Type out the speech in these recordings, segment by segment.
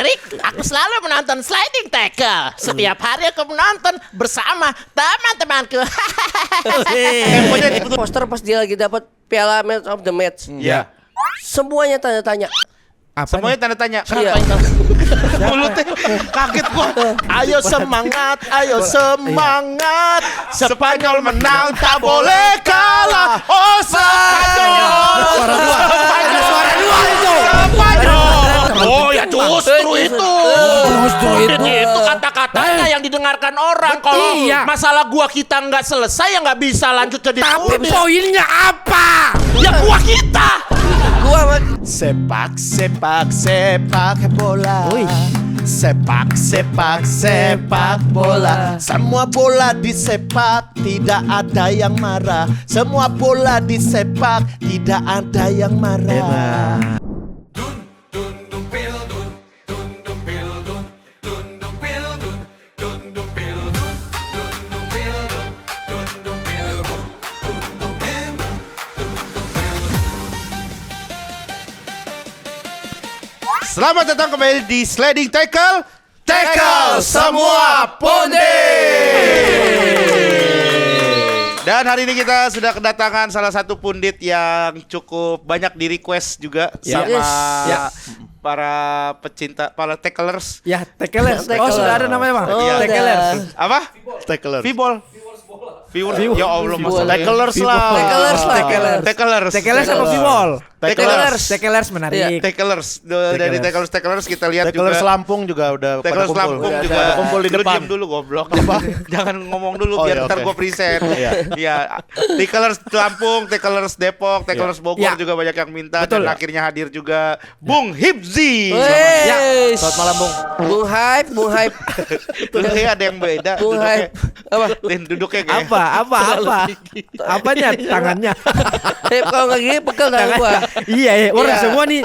Patrick, aku selalu menonton sliding tackle. Setiap hari aku menonton bersama teman-temanku. Temponya di poster pas dia lagi dapat piala Man of the Match. Iya. Semuanya tanda tanya. Semuanya tanda tanya. Iya. Mulutnya kaget gua. Ayo semangat, ayo semangat. Spanyol menang tak boleh kalah. Oh Spanyol. Suara dua itu. Oh ya justru itu. Itu kata-katanya yang didengarkan orang. Kalau masalah gua kita nggak selesai ya nggak bisa lanjut jadi Tapi poinnya apa? ya gua kita. Gua Sepak bola. Sepak bola. Semua bola disepak, tidak ada yang marah. Semua bola disepak, tidak ada yang marah. Selamat datang kembali di Sliding Tackle. Tackle semua pundit. Dan hari ini kita sudah kedatangan salah satu pundit yang cukup banyak di request juga sama para pecinta, para tacklers. Ya, tacklers. Oh, sudah ada namanya, Bang. Iya. Tacklers. Apa? Tacklers. Fibol. Ya Allah, masalah Tacklers lah. Tacklers apa Vibol? Tacklers menarik. Tacklers. Dari tacklers kita lihat Tacklers juga. Lampung juga udah Tacklers pada Lampung kumpul. juga Kumpul di Lu depan. diem dulu goblok. Jangan ngomong dulu Oh, biar iya, ntar oke. gue present. Iya. Tacklers Lampung, Tacklers Depok, Tacklers Bogor Ya. juga banyak yang minta. Betul. Dan akhirnya hadir juga Bung Hibzi. Wes. Selamat malam, Bung. Bung Hype. Itu kayak ada yang beda. Bung Hype. Apa? Dan duduknya kayak Apa? Apanya tangannya? Kalau nggak gini pegel tangan gua. Iya, orang Iya. semua nih.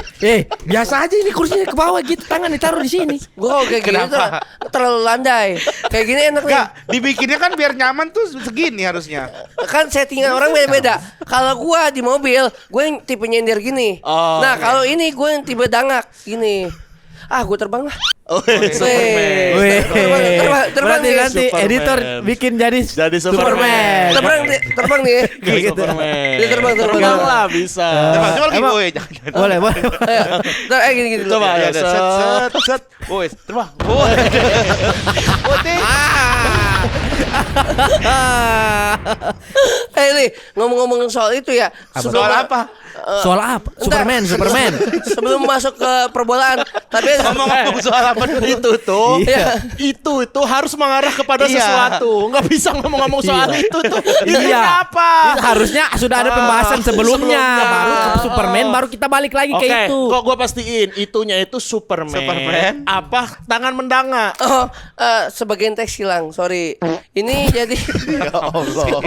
Biasa aja ini kursinya ke bawah gitu, tangan ditaruh di sini. Gua kalau kayak gini Kenapa? terlalu landai. Kayak gini enak nih. Enggak, dibikinnya kan biar nyaman tuh segini harusnya. Kan settingan orang beda-beda. Kalau gua di mobil, gua yang tipe nyender gini. Nah, kalau ini gua yang tipe dangak gini. Gua terbang lah. Superman. Terbang Berarti nih. nanti Superman. editor bikin jadi Superman. Terbang nih. Kayak gitu. Dia terbang. Terbang lah bisa. Coba lagi emang- boy, jangan. Boleh. Gini. Coba Ya, ya. set. Boy, terbang. Boy. Nih, ngomong-ngomong soal itu ya. Soal apa? Soal apa? Superman. Sebelum masuk ke perbolaan, tapi Ngomong-ngomong soal apa dulu? Itu harus mengarah kepada Iya. sesuatu. Nggak bisa ngomong-ngomong soal itu tuh. Iya. Apa? Harusnya sudah ada pembahasan sebelumnya. Baru ke Superman, baru kita balik lagi Oke, ke itu. kok gue pastiin itunya itu Superman. Superman. Apa tangan mendanga? sebagian teks hilang, sorry. Ini jadi Ya Allah.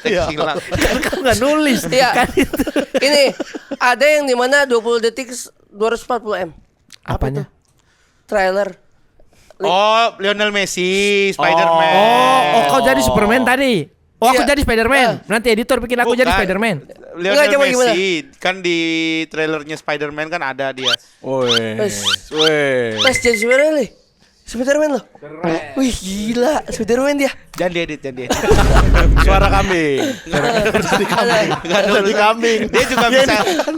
Hilang. Kan nggak nulis. Iya. Kan itu. ini ada yang dimana 20 detik 240 M Apanya? trailer. Oh, Lionel Messi, Spider-Man. Oh, kau jadi Superman tadi. Oh, aku Iya. jadi Spider-Man. Nanti editor bikin aku jadi Bukan. Spider-Man. Lionel Enggak, coba Messi kan di trailernya Spider-Man kan ada dia. Tes jadi Superman nih. Spiderman loh. Wih gila, Spiderman dia. Jangan diedit. Suara kambing. Jadi kambing. Dia juga bisa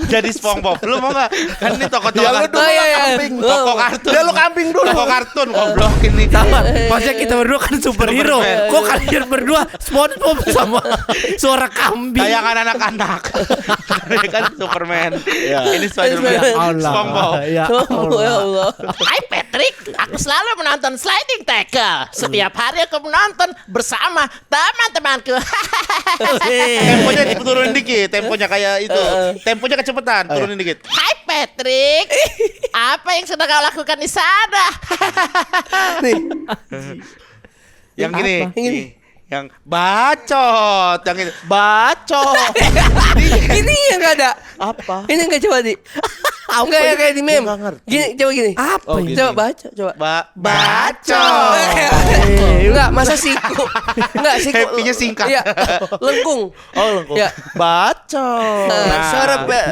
jadi SpongeBob. Lu mau enggak? Kan ini toko-toko Ya lu kartun. dulu iya, lah iya. kambing. Toko kartun. Ya lu kambing dulu. Toko kartun goblok ini. Sama, maksudnya kita berdua kan superhero. Superman. Kok kalian berdua SpongeBob sama suara kambing? Tayangan anak-anak. Ini kan Superman. Ini Spider-Man. Spider-Man. SpongeBob. Ya Ya Allah. Hai Patrick, aku selalu menonton sliding tackle. Setiap hari aku menonton bersama teman-temanku. Temponya turunin dikit. Temponya kayak itu. Temponya kecepatan. Turunin dikit. Hai Patrick, apa yang sudah kau lakukan di sana? Yang gini. Yang gini. Yang bacot. Yang ini. Bacot. Ini yang gak ada. Apa? Ini yang gak coba di. Enggak ya kayak di meme. Gua nggak ngerti. Gini, coba gini. Apa Oh, ini? gini. Coba baca, coba. Bacot. Enggak, masa siku. Enggak, siku. Happy-nya singkat. Iya. Lengkung. Oh, lengkung. Ya. Bacot.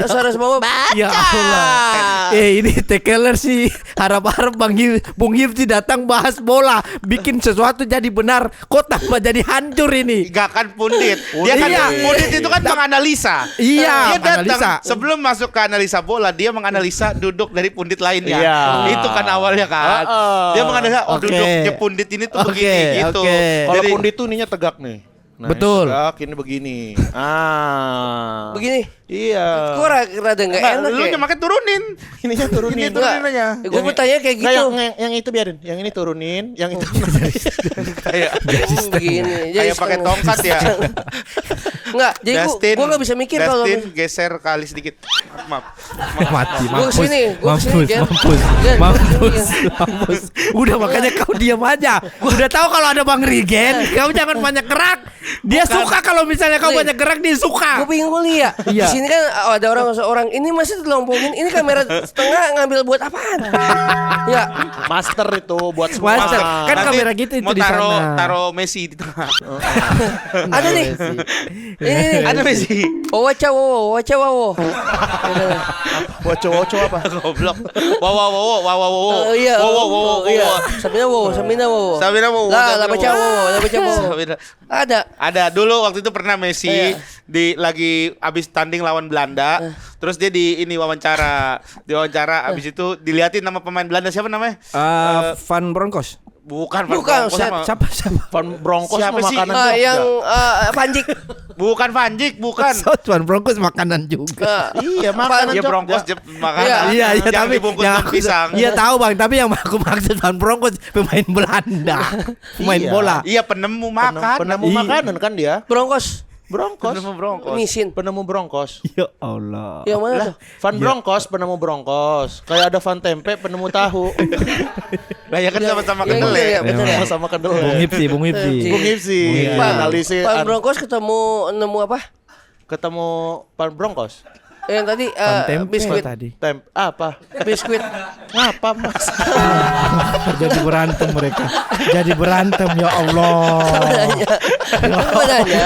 Suara semua Ya Allah. Ini tekeler sih. Harap-harap Bung Hifzi datang bahas bola, bikin sesuatu jadi benar. Kok tambah jadi hancur ini? Gak kan pundit. Dia kan Iya. pundit itu kan menganalisa. Iya, Dia datang menganalisa. sebelum masuk ke analisa bola, dia menganalisa duduk dari pundit lainnya. Iya. Itu kan awalnya kan. Dia menganalisa Oke. duduknya pundit ini tuh Oke, begini gitu. oke. Kalau Jadi pundit tuh ininya tegak nih. Nah, Betul. Tegak, ini begini. begini. Iya. Kok rada enggak enggak, enak lu ya? makanya turunin. Ininya turunin. Ini turunin aja. Gue bertanya kayak Nggak, gitu. yang itu biarin. Yang ini turunin, yang itu Kayak Begini. kayak pakai tongkat ya. Enggak, jadi gue gak bisa mikir kalau Dustin geser kali sedikit. Maaf. Mati, Gua mampus, kesini, gua kesini, mampus, Jen. mampus, Jen, gua mampus, kesini, mampus. Udah makanya kau diam aja. Udah tahu kalau ada Bang Rigen, kau jangan banyak gerak. Dia suka kalau misalnya kau Nih. banyak gerak, dia suka. Gue bingung kali ya. Iya. Di sini kan ada orang ini masih telompongin. Ini kamera setengah ngambil buat apaan? Ya. master itu buat semua. Master. Kan Nanti kamera gitu itu mau di taruh sana. taruh Messi di tengah. Ada nih. Ini Ada Messi. waca wow. Woco apa? Goblok. Wow. Oh iya. Wow. Iya. Sabina wow. Sabina wow. Lah baca wow. Sabina. Ada. Dulu waktu itu pernah Messi Iya. di lagi abis tanding lawan Belanda. Terus dia di ini wawancara. Abis itu diliatin nama pemain Belanda siapa namanya? Van Bronckhorst. Bukan Bukan, Siapa? Van Bronckhorst Siapa mah sih? makanan juga. Yang Panjik. Bukan Vanjik, bukan. Van Bronckhorst makanan juga. Iya, makanan Dia Jogja. Broncos makanan. Iya, yang tapi dibungkus yang daun pisang. Iya tahu Bang, tapi yang aku maksud Van Bronckhorst pemain Belanda, pemain Iya. bola. Iya, penemu makan. Penemu makanan kan dia. Broncos. Broncos. Penemu Broncos. Misin. Penemu Broncos. Ya Allah. Yang mana tuh? Van Broncos penemu Broncos. Kayak ada Van Tempe penemu tahu. Lah ya kan sama-sama Iya, kedelai. iya, betul ya. Sama-sama Bung kedelai. Hifzi, Bung Hifzi. Bung Hifzi. Pak, Analisis. Pak Broncos ketemu nemu apa? Ketemu Van Broncos. Yang tadi Van Tempe biskuit. tadi. Apa? Biskuit. Ngapa mas? Jadi berantem mereka. Jadi berantem ya Allah. Apa nanya?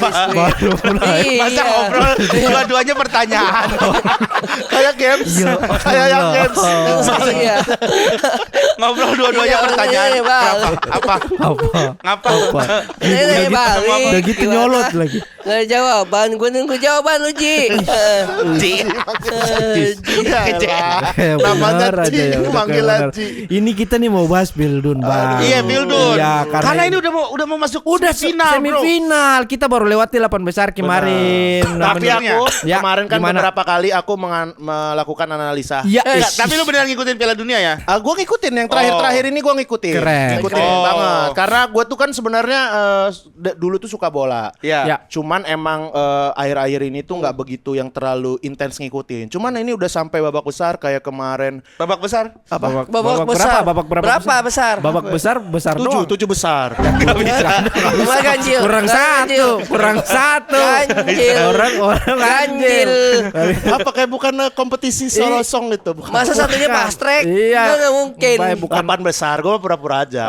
Biskuit. Baru mulai. Iya. Masa ngobrol dua-duanya pertanyaan. Kayak games. Ya Kayak yang Allah. games. Iya. Ngobrol dua-duanya Iya, pertanyaan. iya, Bang. Apa? Apa? Ngapa? Ini balik. Udah gitu Gimana? nyolot lagi. Nggak jawaban, gue nunggu jawaban lu Ji. Ji. Namanya Benar aja Ji, ya, udah manggil kayak benar. Ji. Ini kita nih mau bahas Bildun, Bang. Iya, Bildun. Iya, Karena ini udah mau masuk udah final, bro. semifinal. Kita baru lewati 8 besar kemarin. Tapi aku Ya, kemarin kan gimana? beberapa kali aku melakukan analisa. Iya, Tapi lu beneran ngikutin Piala Dunia ya? Gue ngikutin yang terakhir-terakhir ini gue ngikutin. Keren. Ngikutin Oh. banget. Karena gue tuh kan sebenarnya dulu tuh suka bola. Iya. Ya. Cuman emang akhir-akhir ini tuh nggak begitu yang terlalu intens ngikutin. Cuman ini udah sampai babak besar kayak kemarin. Babak besar. Apa? Babak besar. Babak Berapa besar? Babak besar doang. 7 besar. Cuma ganjil. Kurang satu. Ganjil. Orang Ganjil. Apa kayak bukan kompetisi solo song itu? Bukan. Masa satunya fast track? Iya. Nggak mungkin. Baik, bukan. 8 besar, gue pura-pura aja.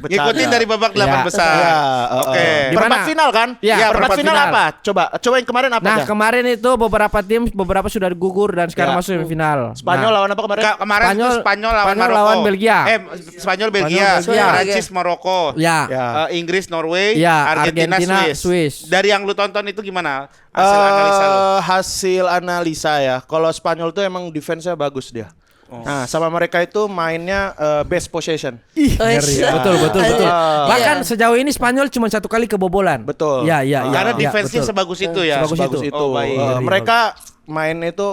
Ngikutin dari babak 8 Ya. besar. Iya, Oke. Gimana? Perempat final kan? Iya, perempat perempat final final. apa? Coba yang kemarin apa? Nah, dah? kemarin itu beberapa tim sudah gugur dan sekarang Ya. masuk semifinal. Spanyol Nah, lawan apa kemarin? Kemarin itu Spanyol lawan Spanyol Maroko. lawan Belgia. Spanyol Belgia, Belgia. Prancis Maroko. Ya. Ya. Inggris Norway, Ya, Argentina, Argentina, Swiss. Swiss. Dari yang lu tonton itu gimana? Hasil analisa lu? Hasil analisa ya. Kalau Spanyol tuh emang defense-nya bagus dia. Nah, sama mereka itu mainnya best possession. Ih, Oh, ngeri. iya. Betul. Iya. Bahkan sejauh ini Spanyol cuma 1 kali kebobolan. Betul. Iya. Karena iya, defense-nya betul. sebagus itu ya. Sebagus Bagus itu. itu. Oh, baik. Mereka main itu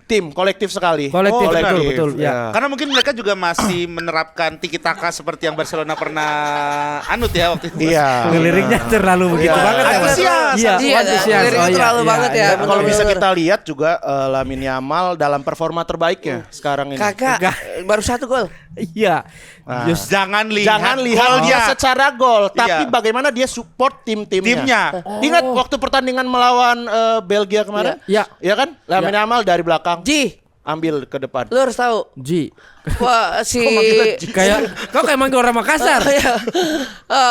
tim kolektif sekali. Kolektif, benar. betul. Ya. Karena mungkin mereka juga masih menerapkan tiki taka seperti yang Barcelona pernah anut ya waktu itu. Iya. Liriknya terlalu begitu Iya. banget ya, Mas? Antusias. Iya, Iya, antusias. liriknya terlalu banget ya. Dan kalau Bener. bisa kita lihat juga Lamine Yamal dalam performa terbaiknya sekarang ini. Kagak. baru 1 gol. Iya. Nah. Jangan Jangan lihat golnya. dia secara gol, tapi Iya. bagaimana dia support timnya. Timnya. Ingat waktu pertandingan melawan Belgia kemarin? Iya. Iya kan? Lamine Yamal dari belakang Ji, ambil ke depan. lu harus tahu. Ji. Wah, si Kayak kau kayak manggil orang Makassar. Iya.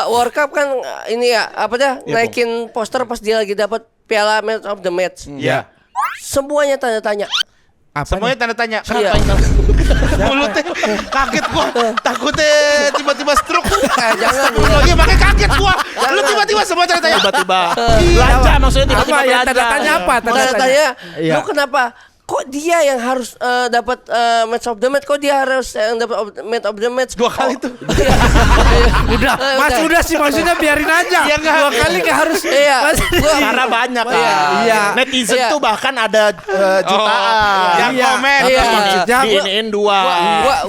World Cup kan ini ya, apa dah? Naikin poster pas dia lagi dapat piala Man of the Match. Iya. Semuanya tanda tanya. Semuanya tanda tanya. Iya. Mulutnya kaget gua. Takutnya tiba-tiba stroke. Jangan. Oh iya makanya kaget gua. Lu tiba-tiba semua tanda tanya. Tiba-tiba belanja maksudnya tiba-tiba Apa ya belanja. tanda tanya apa? Tanda tanya. Iya. Lu kenapa? Kok dia yang harus dapat match of the match? Kok dia harus yang dapat match of the match? 2 kali tuh. Udah, Mas udah sih maksudnya biarin aja. Iya, nggak. 2 kali nggak harus. Iya. Karena banyak kan. Iya. Netizen Iya. tuh bahkan ada jutaan. yang Iya. komen. Iya. Maksudnya Diinin 2.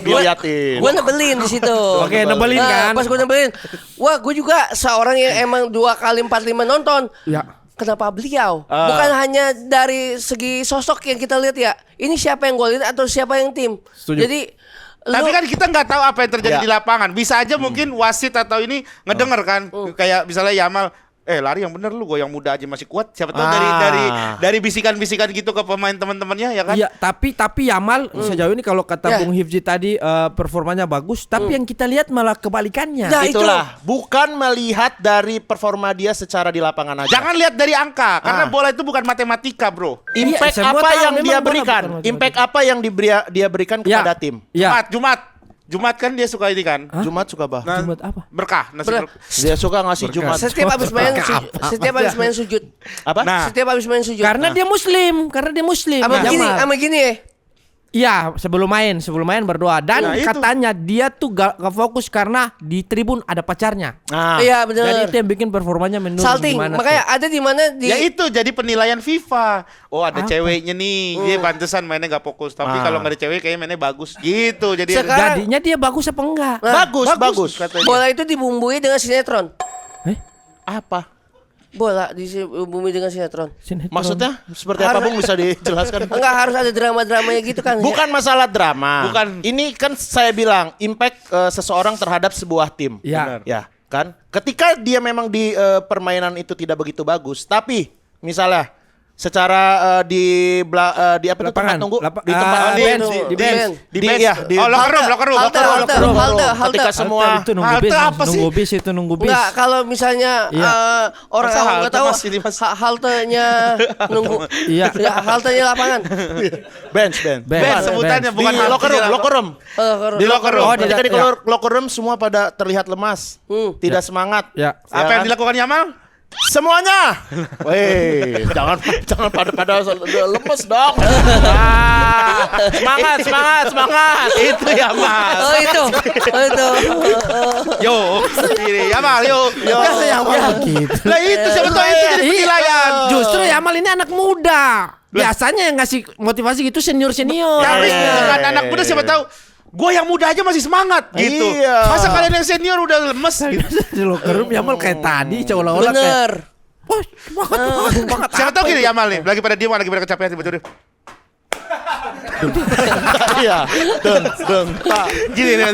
Diliatin. Gue nebelin di situ. Oke, nebelin kan. Pas gue nebelin, wah gue juga seorang yang emang 2 kali 4 5 nonton. Ya. Kenapa beliau? Bukan hanya dari segi sosok yang kita lihat ya. Ini siapa yang golin atau siapa yang tim? Setuju. Jadi Tapi kan kita nggak tahu apa yang terjadi Ya. di lapangan. Bisa aja mungkin wasit atau ini ngedenger kan. Kayak misalnya Yamal, lari yang bener lu, gue yang muda aja masih kuat. Siapa tahu dari bisikan-bisikan gitu ke pemain teman-temannya ya kan? Iya, tapi Yamal sejauh ini kalau kata Ya. Bung Hifzi tadi performanya bagus, tapi yang kita lihat malah kebalikannya. Nah, itu. Itulah, bukan melihat dari performa dia secara di lapangan aja. Jangan lihat dari angka, karena bola itu bukan matematika, bro. Impact Iya, semua apa tahu, yang memang dia bola berikan? bukan Impact apa yang dia berikan kepada tim? Ya. Jumat kan dia suka ini kan. Jumat suka bah. Nah, Jumat apa? Berkah, nasi Ber- berkah. Dia suka ngasih Jumat. setiap habis main sujud. Apa? Nah. Setiap habis main sujud. Karena dia Muslim, sama gini, Yamal. sama gini ya. Iya, sebelum main berdoa dan Nah, itu. katanya dia tuh gak fokus karena di tribun ada pacarnya. Nah, Iya benar. Jadi itu yang bikin performanya menurun Salting, gimana makanya tuh. ada di mana di Ya itu jadi penilaian FIFA. Oh ada Apa? ceweknya nih, dia pantesan mainnya nggak fokus. Tapi kalau nggak ada cewek kayaknya mainnya bagus gitu. Jadi Sekarang- Jadinya dia bagus apa enggak? bagus. katanya. bola itu dibumbui dengan sinetron. Apa? Bola dibumbui dengan sinetron. Sinetron. Maksudnya seperti apa Bung, bisa dijelaskan? Enggak harus ada drama-dramanya gitu kan. Bukan masalah drama. Bukan. Ini kan saya bilang impact seseorang terhadap sebuah tim. Ya. Ya, kan? Ketika dia memang di permainan itu tidak begitu bagus, tapi misalnya secara di apa itu tempat Lapangan. tunggu Lapa- di tempat ah, di bench, di bench. bench. Di bench. ya, di Oh, locker room. Halte. ketika semua itu nunggu bis, Halte apa sih? nunggu bis itu nunggu bis. Enggak, kalau misalnya Iya. orang Masa awam halte, nggak tahu Mas, ini, Mas? haltenya nunggu. Iya. Ya, haltenya lapangan. bench. Bench sebutannya Di bukan halte. locker room. Di locker room. Oh, Ketika di ya. locker room semua pada terlihat lemas, tidak semangat. Ya. Apa yang dilakukan Yamal? Semuanya. Weh, jangan pada lemes dong. Semangat. Itu Yamal. Oh itu. Yo, sendiri Yamal, yo. Biasa Yamal begitu. Lah itu siapa tahu itu jadi penilaian. Justru Yamal ini anak muda. Biasanya yang ngasih motivasi gitu senior. Tapi dengan anak muda siapa tahu gue yang muda aja masih semangat gitu. Iya. Masa kalian yang senior udah lemes gitu. Di locker room Yamal kayak tadi seolah-olah kayak Bener. wah, semangat Siapa tahu gini Yamal nih, lagi pada diem, lagi pada kecapean tiba-tiba. Iya. Deng, tak. Gini nih.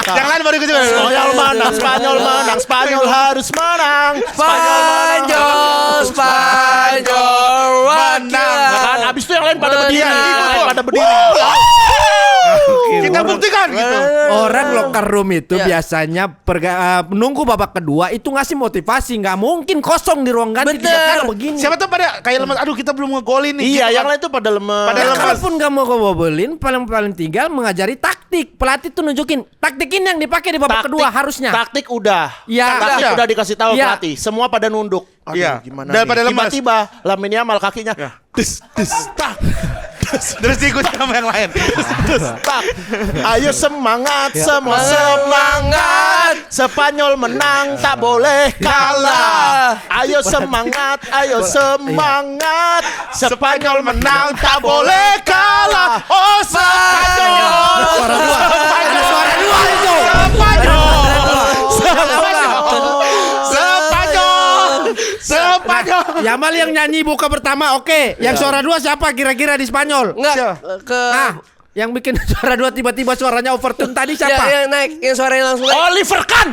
Yang lain baru gitu. Spanyol harus menang. Spanyol Menang. Kan abis itu yang lain pada berdiri. Kita buktikan gitu. Orang locker room itu Ya. biasanya menunggu babak kedua itu ngasih motivasi, nggak mungkin kosong di ruang ganti Bener. tiga kali begini. Siapa tahu pada kayak lemes, aduh kita belum ngegolin nih. Iya, gitu yang kan. lain tuh pada lemes. Pada Ya, lemes. kalaupun nggak mau kebobelin, paling tinggal mengajari taktik. Pelatih tuh nunjukin taktik ini yang dipakai di babak kedua harusnya. Taktik udah. Iya. Taktik Udah. udah dikasih tahu Iya. pelatih. Semua pada nunduk. Aduh, Iya. gimana Daripada nih? lemas. Tiba-tiba Lamine Yamal kakinya. Ya. Tak. Terus diikuti sama yang lain. Tak. Ayo semangat, semua semangat. Spanyol menang, tak boleh kalah. Ayo semangat, ayo semangat. Spanyol menang, tak boleh kalah. Oh Spanyol. Suara dua. Spanyol. Ada suara dua itu. Spanyol. Yamal yang nyanyi buka pertama oke. Yang suara dua siapa kira-kira di Spanyol? Enggak ke Ah. Yang bikin suara 2 tiba-tiba suaranya overtune tadi siapa? Yang naik, yang suaranya langsung naik. Oliver Kahn.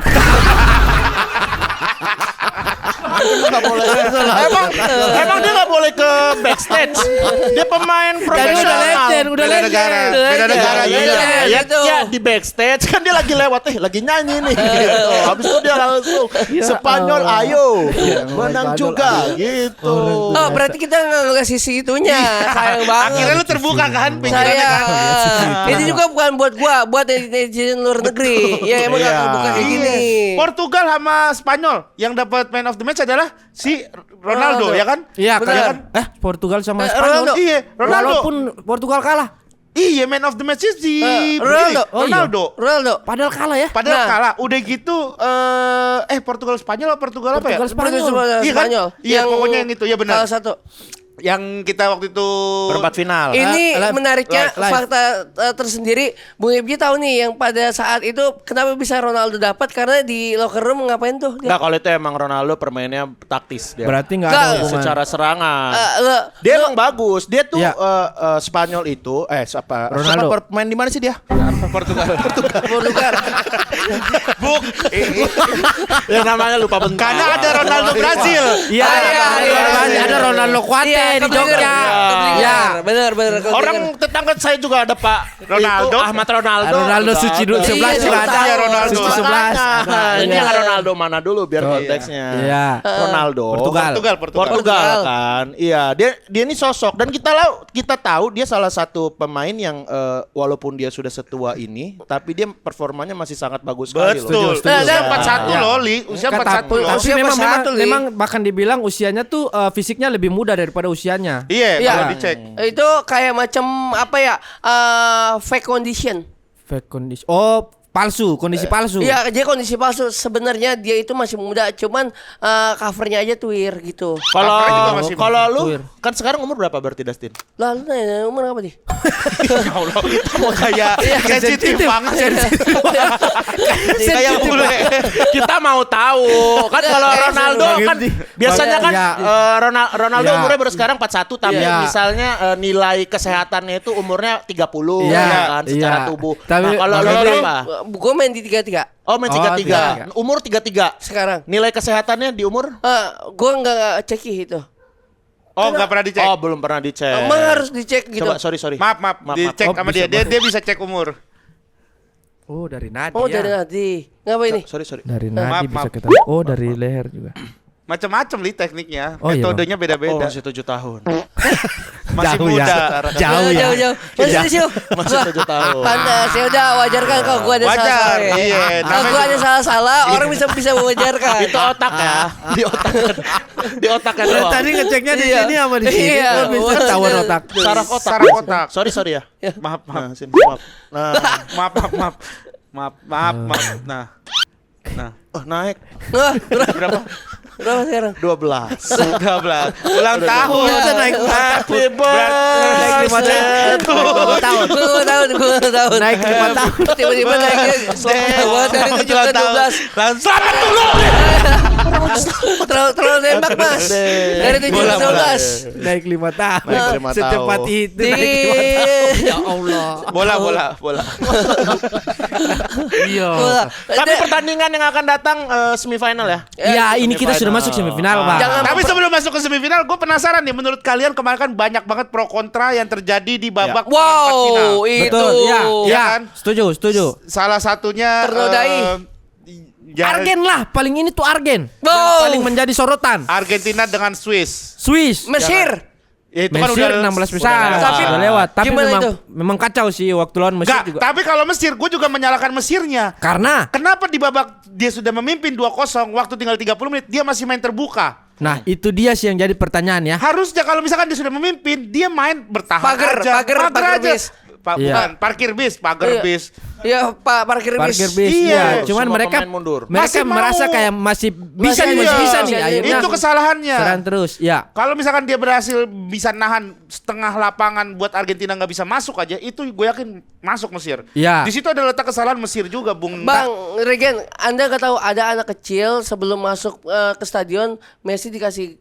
Emang dia nggak boleh ke backstage. Dia pemain Jadi profesional. udah Beda legend. negara. Beda negara juga. Ya, Gitu. ya di backstage kan dia lagi lewat, lagi nyanyi nih. Gitu. Habis itu dia langsung Spanyol, ayo menang Spanyol, juga, ayo. gitu. Oh, berarti kita nggak ngasih itunya. Sayang banget. Akhirnya lu terbuka kan pikirannya kan. Ini juga bukan buat gua, buat netizen luar negeri. Ya emang nggak Iya. terbuka kayak gini. Portugal sama Spanyol yang dapat man of the match adalah si Ronaldo, Ronaldo. ya kan? Iya Benar. kan? Portugal sama Ronaldo. Spanyol. Iya, Ronaldo. Walaupun Portugal kalah. Iya, man of the match si Ronaldo. Oh, iya. Ronaldo. Padahal kalah ya. Padahal Nah. kalah. Udah gitu Portugal Spanyol atau Portugal apa ya? Portugal Spanyol. Iya kan? Spanyol. Iya, pokoknya yang itu ya benar. Salah satu. Yang kita waktu itu Perempat final. Ini live. menariknya Live. fakta tersendiri. Bung Ibji tahu nih yang pada saat itu kenapa bisa Ronaldo dapat karena di locker room ngapain tuh? Dia? Nggak, kalau itu emang Ronaldo permainnya taktis dia. Berarti nggak Nggak, ada hubungan. Secara serangan. Lu- Dia emang bagus. Dia tuh Ya. Spanyol itu siapa? Ronaldo. Siapa pemain di mana sih dia? Portugal. Portugal. Buk. Yang namanya lupa bentar. Karena ada Ronaldo Brazil. Iya, iya. ada Ronaldo Kuate di Jogja. Ya, benar. Orang tetangga saya juga ada Pak Ronaldo. itu, Ahmad Ronaldo. Ronaldo Suci Ada. 11 Iya, juga ada. iya, Ronaldo. Suci 11. Nah, ini yang Ronaldo mana dulu biar konteksnya. Iya. Ronaldo. Portugal. Portugal kan. Iya, dia ini sosok dan kita tahu dia salah satu pemain yang walaupun dia sudah setua ini, tapi dia performanya masih sangat bagus sekali Betul. loh. Usia 41 Iya. loh, Li. Usia 41 loh. Tapi Usia memang, 41, Li. memang bahkan dibilang usianya tuh fisiknya lebih muda daripada usianya. Iya, Iya. kalau dicek. Itu kayak macam apa ya? Fake condition. Fake kondisi. Oh, palsu, kondisi palsu. Iya, dia kondisi palsu. Sebenarnya dia itu masih muda, cuman covernya aja tuir gitu. Kalau Covernya juga masih kalau lu Tuir. kan sekarang umur berapa berarti Dustin? Lalu nanya umur apa nih? Ya Allah, kita mau kayak sensitif banget. Kayak Sensitif. bule. Kita mau tahu kan kalau Ronaldo Bang kan Ibdi. biasanya kan Ya. Ronaldo Ya. umurnya baru sekarang 41 tapi Ya. misalnya nilai kesehatannya itu umurnya 30 Ya. kan secara Ya. tubuh. Tapi Nah, kalau Bang lo Ibdi- berapa? Gue main di 33 Oh, main Oh, 33. 33. Umur 33. sekarang. Nilai kesehatannya di umur? Gue nggak ceki itu. Oh, nggak pernah dicek. Oh, belum pernah dicek. Emang harus dicek gitu. Coba sorry. Maaf, dicek Oh, sama bisa dia. Dia bisa cek umur. Oh, dari nadi. Oh, ya. dari nanti. Ngapa ini? Sorry. Dari Maaf, nadi bisa maaf. ketemu. Oh, dari leher juga. Macam-macam Li tekniknya. Oh, iya, Metodenya Oh, beda-beda. masih 7 tahun. Masih Jauh muda. ya. Jauh ya. Jauh. Masih sih. Masih 7 tahun. Pantas. Ya udah wajar kan kalau gue ada Wajar, salah-salah. ya. iya. Kalau Namanya gue ada juga- salah-salah, orang bisa mewajarkan. Itu otak ya. Di otak. Di otaknya Kan doang. tadi ngeceknya di Iya. sini sama di sini. Iya. Oh, bisa ketahuan otak. Saraf otak. Saraf otak. Sorry ya. Maaf. Nah, sini, maaf. Nah, Maaf. Nah. oh, naik Wah, Berapa? berapa sekarang? 12. Sudah belas. Ulang tahun. Udah naik 4 Happy Naik 5 tahun. Gue tahun. Naik 5 tahun. Tiba-tiba naiknya buat dari 7 ke 12. Selamat dulu. Terlalu nembak mas. Dari 7 ke 12. Naik 5 tahun. Naik 5 tahun. Secepat itu Di naik 5 tahun. Ya Allah. Bola. Iya. bola. Tapi pertandingan yang akan datang semifinal ya. Ya, ini kita sudah masuk semifinal, Pak. Jangan- Tapi sebelum masuk ke semifinal, gue penasaran nih. Menurut kalian kemarin kan banyak banget pro kontra yang terjadi di babak perempat final. Wow, itu. Betul. Ya, Ya ya. kan? Setuju. Salah satunya Ternodai. Argen lah, paling ini tuh Argen. Yang Wow. paling menjadi sorotan. Argentina dengan Swiss. Swiss. Mesir. Ya, itu kan Mesir udah 16 besar. Tapi- Sudah lewat. Tapi Gimana memang itu? memang kacau sih waktu lawan Mesir Enggak, juga. tapi kalau Mesir, gue juga menyalahkan Mesirnya. Karena Kenapa di babak dia sudah memimpin 2-0, waktu tinggal 30 menit, dia masih main terbuka? nah, itu dia sih yang jadi pertanyaan ya. Harusnya kalau misalkan dia sudah memimpin, dia main bertahan Pagar, aja. pagar aja. bis. Iya. Bukan, parkir bis, pagar Iya. bis. Ya Pak parkir bis. Parkir bis. Iya. Iya, cuman Semua mereka pemain mundur. Masih mereka mau. merasa kayak masih bisa nih, Masih masih bisa iya. nih. Akhirnya Itu kesalahannya. serang terus. Ya. Kalau misalkan dia berhasil bisa nahan setengah lapangan buat Argentina nggak bisa masuk aja, itu gue yakin masuk Mesir. Iya. Di situ ada letak kesalahan Mesir juga, Bung. Bang Regen, Anda nggak tahu ada anak kecil sebelum masuk ke stadion Messi dikasih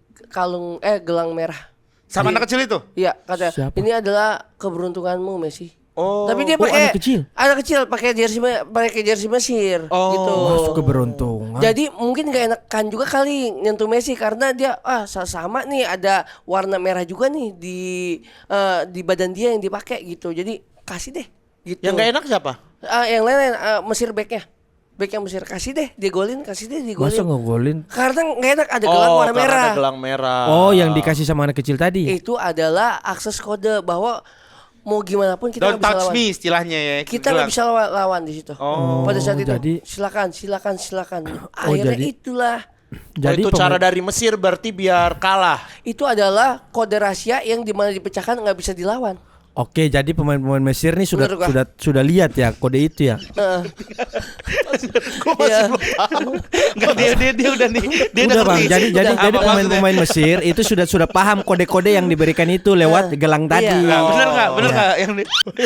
gelang merah. Sama anak kecil itu. Iya, katanya Siapa? ini adalah keberuntunganmu Messi. Oh. Tapi dia Oh, pakai anak kecil. pakai jersey Mesir gitu. Masuk keberuntungan. Jadi mungkin gak enakan juga kali nyentuh Messi karena dia sama nih ada warna merah juga nih di badan dia yang dipakai gitu. Jadi kasih deh gitu. Yang gak enak siapa? Yang lain Mesir backnya Mesir kasih deh digolin. Masa ngegolin? Karena gak enak ada gelang warna karena merah. ada gelang merah. Oh, yang dikasih sama anak kecil tadi. Itu adalah akses kode bahwa mau gimana pun kita Don't nggak bisa touch lawan. me istilahnya ya. Kita nggak bisa lawan di situ. Oh, Pada saat itu jadi- silakan. Akhirnya jadi- itulah. Jadi itu cara dari Mesir berarti biar kalah. Itu adalah kode rahasia yang dimana dipecahkan nggak bisa dilawan. Oke, jadi pemain-pemain Mesir nih Bener, gua. sudah lihat ya kode itu ya. Gue masih Iya. belum paham. Enggak, dia udah nih. Dia Udah Bang, ngerti. jadi Apa pemain-pemain Mesir itu sudah paham kode-kode yang diberikan itu lewat gelang tadi. Iya. Nah, bener nggak? Bener Iya. nggak yang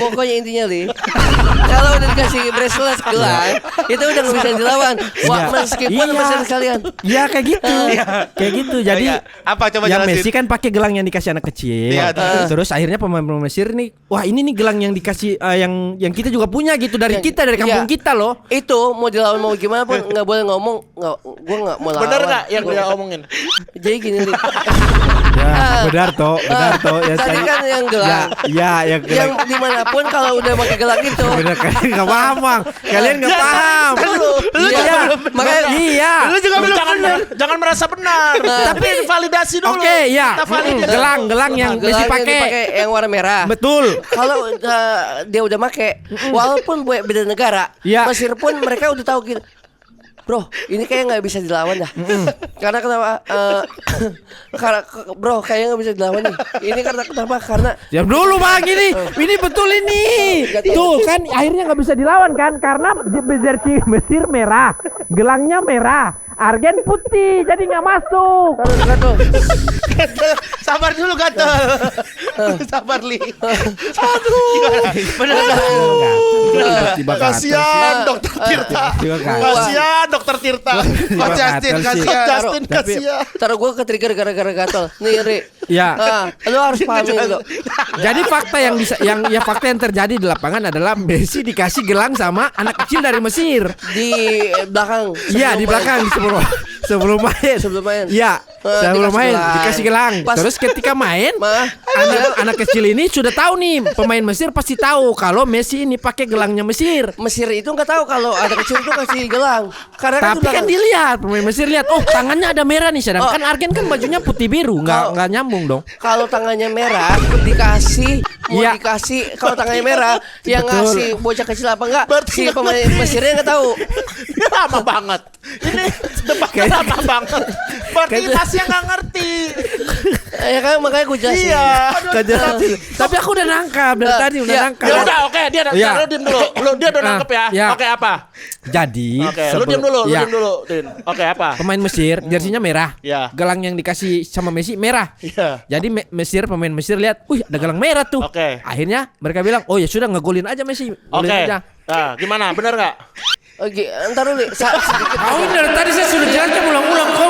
Pokoknya intinya Li, kalau udah dikasih bracelet gelang, itu udah nggak bisa dilawan. Wah, Iya. meskipun Iya. Mesir kalian. Iya kayak gitu. Kayak gitu. Jadi Iya. Apa coba yang jelasin? Messi kan pakai gelang yang dikasih anak kecil. Iya, Terus akhirnya pemain-pemain Mesir nih, wah ini nih gelang yang dikasih yang kita juga punya gitu dari Yang- kita dari kampung iya. kita loh. Itu mau dilawan mau gimana pun nggak boleh ngomong. Gue nggak mau lawan. Bener nggak yang Gua- dia omongin? Jadi gini Li. Ya, benar toh, ya. Tadi kan yang gelang. Ya, yang Yang gelang. dimanapun kalau udah pakai gelang itu. Bener, kalian nggak paham Bang. Kalian nggak paham. Iya, makanya Iya. Lu juga belum Jangan merasa benar. Tapi validasi dulu. Oke, ya. Kita validasi. Gelang yang gelang Messi yang pakai. dipakai yang warna merah. Betul. Kalau dia udah make, walaupun beda negara, Iya. Mesir pun mereka udah tahu gitu. Bro, ini kayak nggak bisa dilawan dah. Karena kenapa? Karena bro, kayaknya nggak bisa dilawan nih. Ini karena kenapa? Karena Diam dulu Bang ini betul ini. Tuh kan akhirnya nggak bisa dilawan kan karena jersey Mesir merah, gelangnya merah, Argen putih jadi nggak masuk. Gatot. Sabar dulu Gatot. Sabar Li. Aduh. Bener Tiba Kasihan Dokter Tirta. Tiba gatel. Kasihan Dokter Tirta. Tiba Coach Justin gatel sih. kasihan. Justin, kasihan. Taruh gue ke trigger gara-gara gatel. Nih Ri. Ya. Lu harus pahamin lo. Jadi fakta fakta yang terjadi di lapangan adalah Messi dikasih gelang sama anak kecil dari Mesir. Di belakang. Iya di belakang sebelum main. Sebelum main. Iya sebelum dikasih main gelang. dikasih gelang. Pas- Terus ketika main Mah, anak kecil ini sudah tahu nih pemain Mesir pasti tahu kalau Messi ini pakai gelangnya Mesir. Mesir itu nggak tahu kalau ada kecil itu kasih gelang. Karena Tapi kan dilihat pemain Mesir lihat, oh tangannya ada merah nih, sedangkan Oh. Argen kan bajunya putih biru, nggak nyambung dong. kalau tangannya merah dikasih mau Iya. dikasih kalau tangannya merah yang Betul. ngasih bocah kecil apa enggak si pemain Mesirnya nggak tahu. Lama banget. Ini debatnya lama banget. Berarti masih nggak ngerti. Ya kan makanya gue jelasin. Iya. Tapi aku udah nangkap dari tadi udah Iya. nangkap. Ya udah oke dia Iya. lu diem dulu. Dia udah nangkep ya. Iya. Oke apa? Jadi Oke, lu diem dulu, ya, Din. Oke apa? pemain Mesir jersinya merah, Iya. gelang yang dikasih sama Messi merah. Iya. Jadi pemain Mesir lihat, ada gelang merah tuh. Oke. Akhirnya mereka bilang, oh ya sudah ngegolin aja Messi. Golin Oke. aja. Nah, gimana? Bener nggak? Oke, ntar dulu sedikit. Kau ini dari tadi saya sudah jelaskan ulang-ulang kau.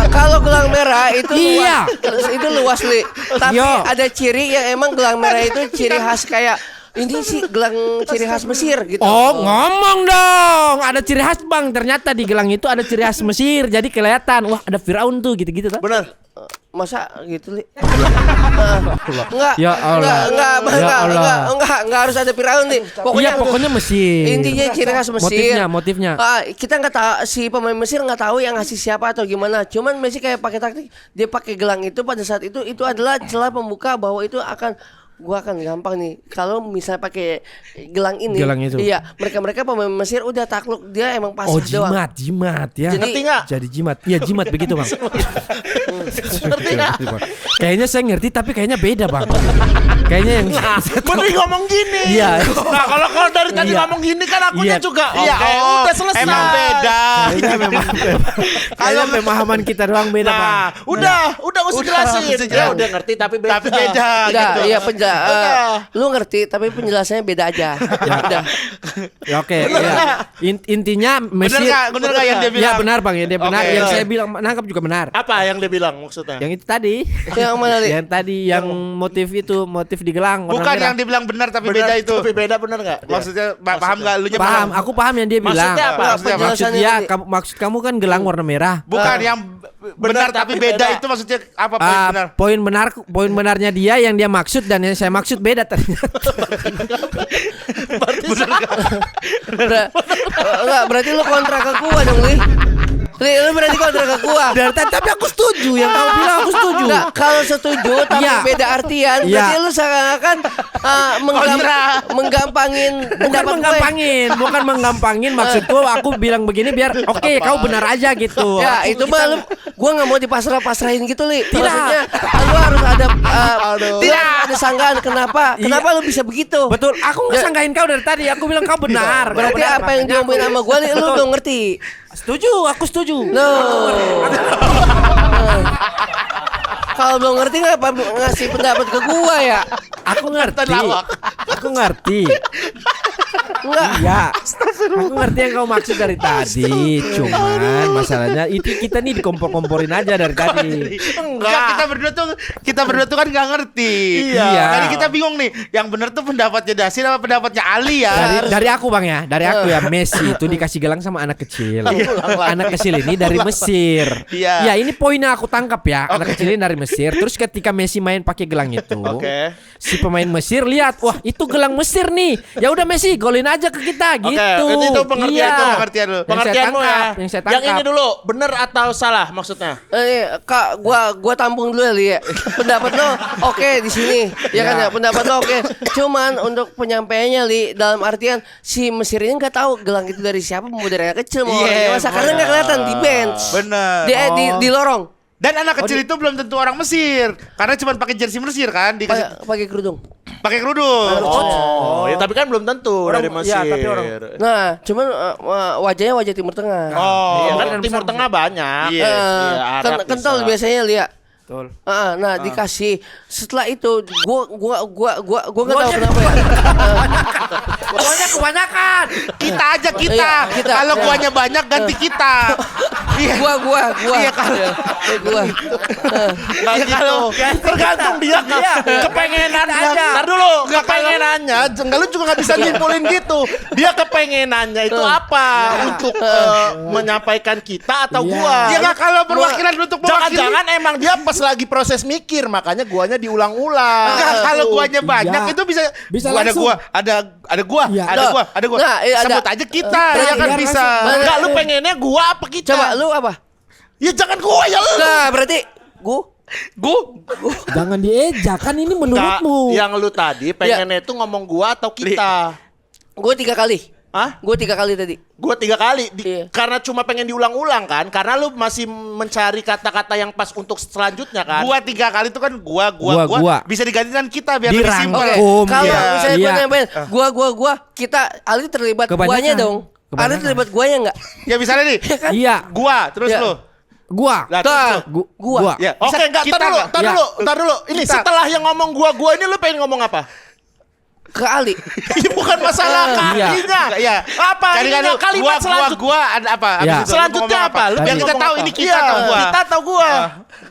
Kalau gelang merah itu Iya. luas, itu luas Li. Tapi Yo. ada ciri yang emang gelang merah itu ciri khas kayak ini sih gelang ciri khas Mesir gitu. Oh ngomong dong, ada ciri khas Bang. Ternyata di gelang itu ada ciri khas Mesir. Jadi kelihatan, wah ada Firaun tuh gitu-gitu tuh. Bener. Masa gitu Li? Enggak. Ya Allah. Enggak harus ada Firaun nih. Pokoknya Mesir. Intinya ciri khas Mesir. Motifnya. Kita nggak tahu si pemain Mesir nggak tahu yang ngasih siapa atau gimana. Cuman Messi kayak pakai taktik dia pakai gelang itu pada saat itu adalah celah pembuka bahwa itu gua akan gampang nih kalau misalnya pakai gelang ini. Gelang itu. Iya, mereka pemain Mesir udah takluk, dia emang pasrah Oh doang. jimat ya. Jadi- Ngerti nggak? Jadi jimat. Iya jimat begitu Bang. Ngerti nggak? Kayaknya saya ngerti tapi kayaknya beda Bang. Kayaknya yang Mending ngomong gini. Iya. Nah, kalau dari tadi Iya. ngomong gini kan akunya Iya. juga. Iya, Oke, oh, udah selesai. emang beda. Kayaknya memang kayaknya pemahaman kita doang beda Bang. Nah, udah nggak usah Udah, jelasin. nggak usah Ya jelasin. udah ngerti tapi beda. Tapi beda Udah, gitu. iya lu ngerti tapi penjelasannya beda aja. Udah. Ya, oke. Ya. Intinya Mesir. Bener nggak yang dia bilang? Ya benar Bang, ya dia benar. Oke. Yang saya bilang nangkap juga benar. Apa yang dia bilang? gelang maksudnya. Yang itu tadi. Yang mana, Li? Yang tadi yang motif itu, motif di gelang. warna Bukan merah. yang dibilang benar tapi Benar, beda itu. Tapi beda bener enggak? Maksudnya paham enggak lu nya Paham, aku paham yang dia bilang. Maksudnya apa? Maksudnya apa? Maksud dia, maksud kamu kan gelang warna merah. Bukan yang benar tapi beda itu maksudnya apa poin benar? Poin benarnya dia yang dia maksud dan yang saya maksud beda ternyata. Berarti lu kontra ke gua dong, Li. Lu berarti kontra ke gua. Tapi aku setuju yang kamu bilang, aku setuju. Enggak, kalau setuju tapi Iya. beda artian, Iya. berarti lu seakan-akan menggampangin pendapat gue. Bukan menggampangin maksudku. Aku bilang begini biar oke, kau benar aja gitu. Ya, itu mah lu, gua nggak mau dipasrah-pasrahin gitu, Li. Maksudnya lu harus ada tidak ada sanggahan. Kenapa lu bisa begitu? Betul, aku nggak sanggain kau dari tadi. Aku bilang kau benar. Berarti Kau benar, apa yang makanya diomongin aku- sama gua, Li, lu Betul. udah ngerti. Setuju, aku setuju. Kalau belum ngerti ngapa ngasih pendapat ke gua ya? Aku ngerti. Aku ngerti. Enggak. Iya. Aku ngerti yang kau maksud dari tadi. Cuman masalahnya itu kita nih dikompor-komporin aja dari tadi. Enggak, kita berdua tuh kan nggak ngerti. Iya. Tadi kita bingung nih, yang benar tuh pendapatnya Dasin apa pendapatnya Ali ya? Dari aku bang ya, dari aku ya Messi itu dikasih gelang sama anak kecil. Anak kecil ini dari Mesir. Iya. Ya ini poinnya aku tangkap ya. Anak kecil ini dari Mesir. Terus ketika Messi main pakai gelang itu, Oke. si pemain Mesir lihat, wah itu gelang Mesir nih. Ya udah Messi golin aja ke kita gitu. itu pengertian Iya. itu, pengertian lu. Yang saya Pengertianmu ya. tangkap, yang saya tangkap. Yang ini dulu, benar atau salah maksudnya? Kak, gua tampung dulu ya, Li, ya. Pendapat lo oke di sini. Ya kan ya, pendapat lo oke. Cuman untuk penyampaiannya, Li, dalam artian si Mesir ini nggak tahu gelang itu dari siapa, mau dari anak kecil mau orang Iya, dewasa karena nggak kelihatan di bench. Bener. Di lorong. Dan anak kecil itu belum tentu orang Mesir, karena cuma pakai jersey Mesir kan, dikasih Pakai kerudung. pakai kerudung. Oh, ya tapi kan belum tentu dari Mesir. iya, tapi orang- Nah, cuman wajahnya wajah Timur Tengah. Oh, Iya, kan Timur Tengah banyak. Iya. Arab Kental bisa. biasanya lihat. Betul. Nah, dikasih. Setelah itu gua nggak tahu kenapa ya. Pokoknya kebanyakan. Kita aja kita. Iya, kita. Kalau Iya. guanya banyak ganti kita. Iya. Gua. Iya, kalau Gua. nggak gitu. Tergantung dia kepengenan Kita aja. Ntar dulu kepengenannya enggak lu juga nggak bisa nyimpulin gitu. Dia kepengenannya itu apa untuk menyampaikan kita atau Iya. gua. Ya nggak kalau perwakilan untuk mewakili. Jangan-jangan emang dia pas lagi proses mikir makanya guanya diulang-ulang. Enggak, kalau guanya banyak Iya. itu bisa Bisa gua langsung. ada gua, Iya. ada gua. Nah, iya, ada. Sebut aja kita, Iya, ya kan iya, bisa. langsung. Enggak lu pengennya gua apa kita? Coba lu apa? Ya jangan gua ya lu. Nah, berarti gua Jangan diejak kan ini menurutmu. Yang lu tadi pengennya itu ngomong gua atau kita? 3 kali. Hah? Gua 3 kali tadi. Gua 3 kali Iya. karena cuma pengen diulang-ulang kan, karena lu masih mencari kata-kata yang pas untuk selanjutnya kan. Gua 3 kali itu kan gua Gua. bisa diganti dengan kita biar lebih Dirangkum. simpel. Oke. Kalau Iya, misalnya iya. gua nyampein, gua kita Ali terlibat Kebanyakan. guanya dong. Ali Kebanyakan. terlibat guanya enggak? Ya misalnya nih, Iya. gua terus Ya. lu. Gua. Lah, terus lu. Gua. Ya, Oke, bisa enggak, kita tar dulu, nggak? tar Ya. dulu, tar dulu. Ini Kita. setelah yang ngomong gua ini lu pengen ngomong apa? Ke Ali. Ini bukan masalah Iya. kalinya. Iya. Apa Jadi kan ininya? Kalimat selanjutnya? gua ada apa? Habis Ya. itu lu Selanjutnya ngomong apa? Lu Biar pengen kita ngomong tahu apa? ini kita Iya, atau gua. Kita atau gua?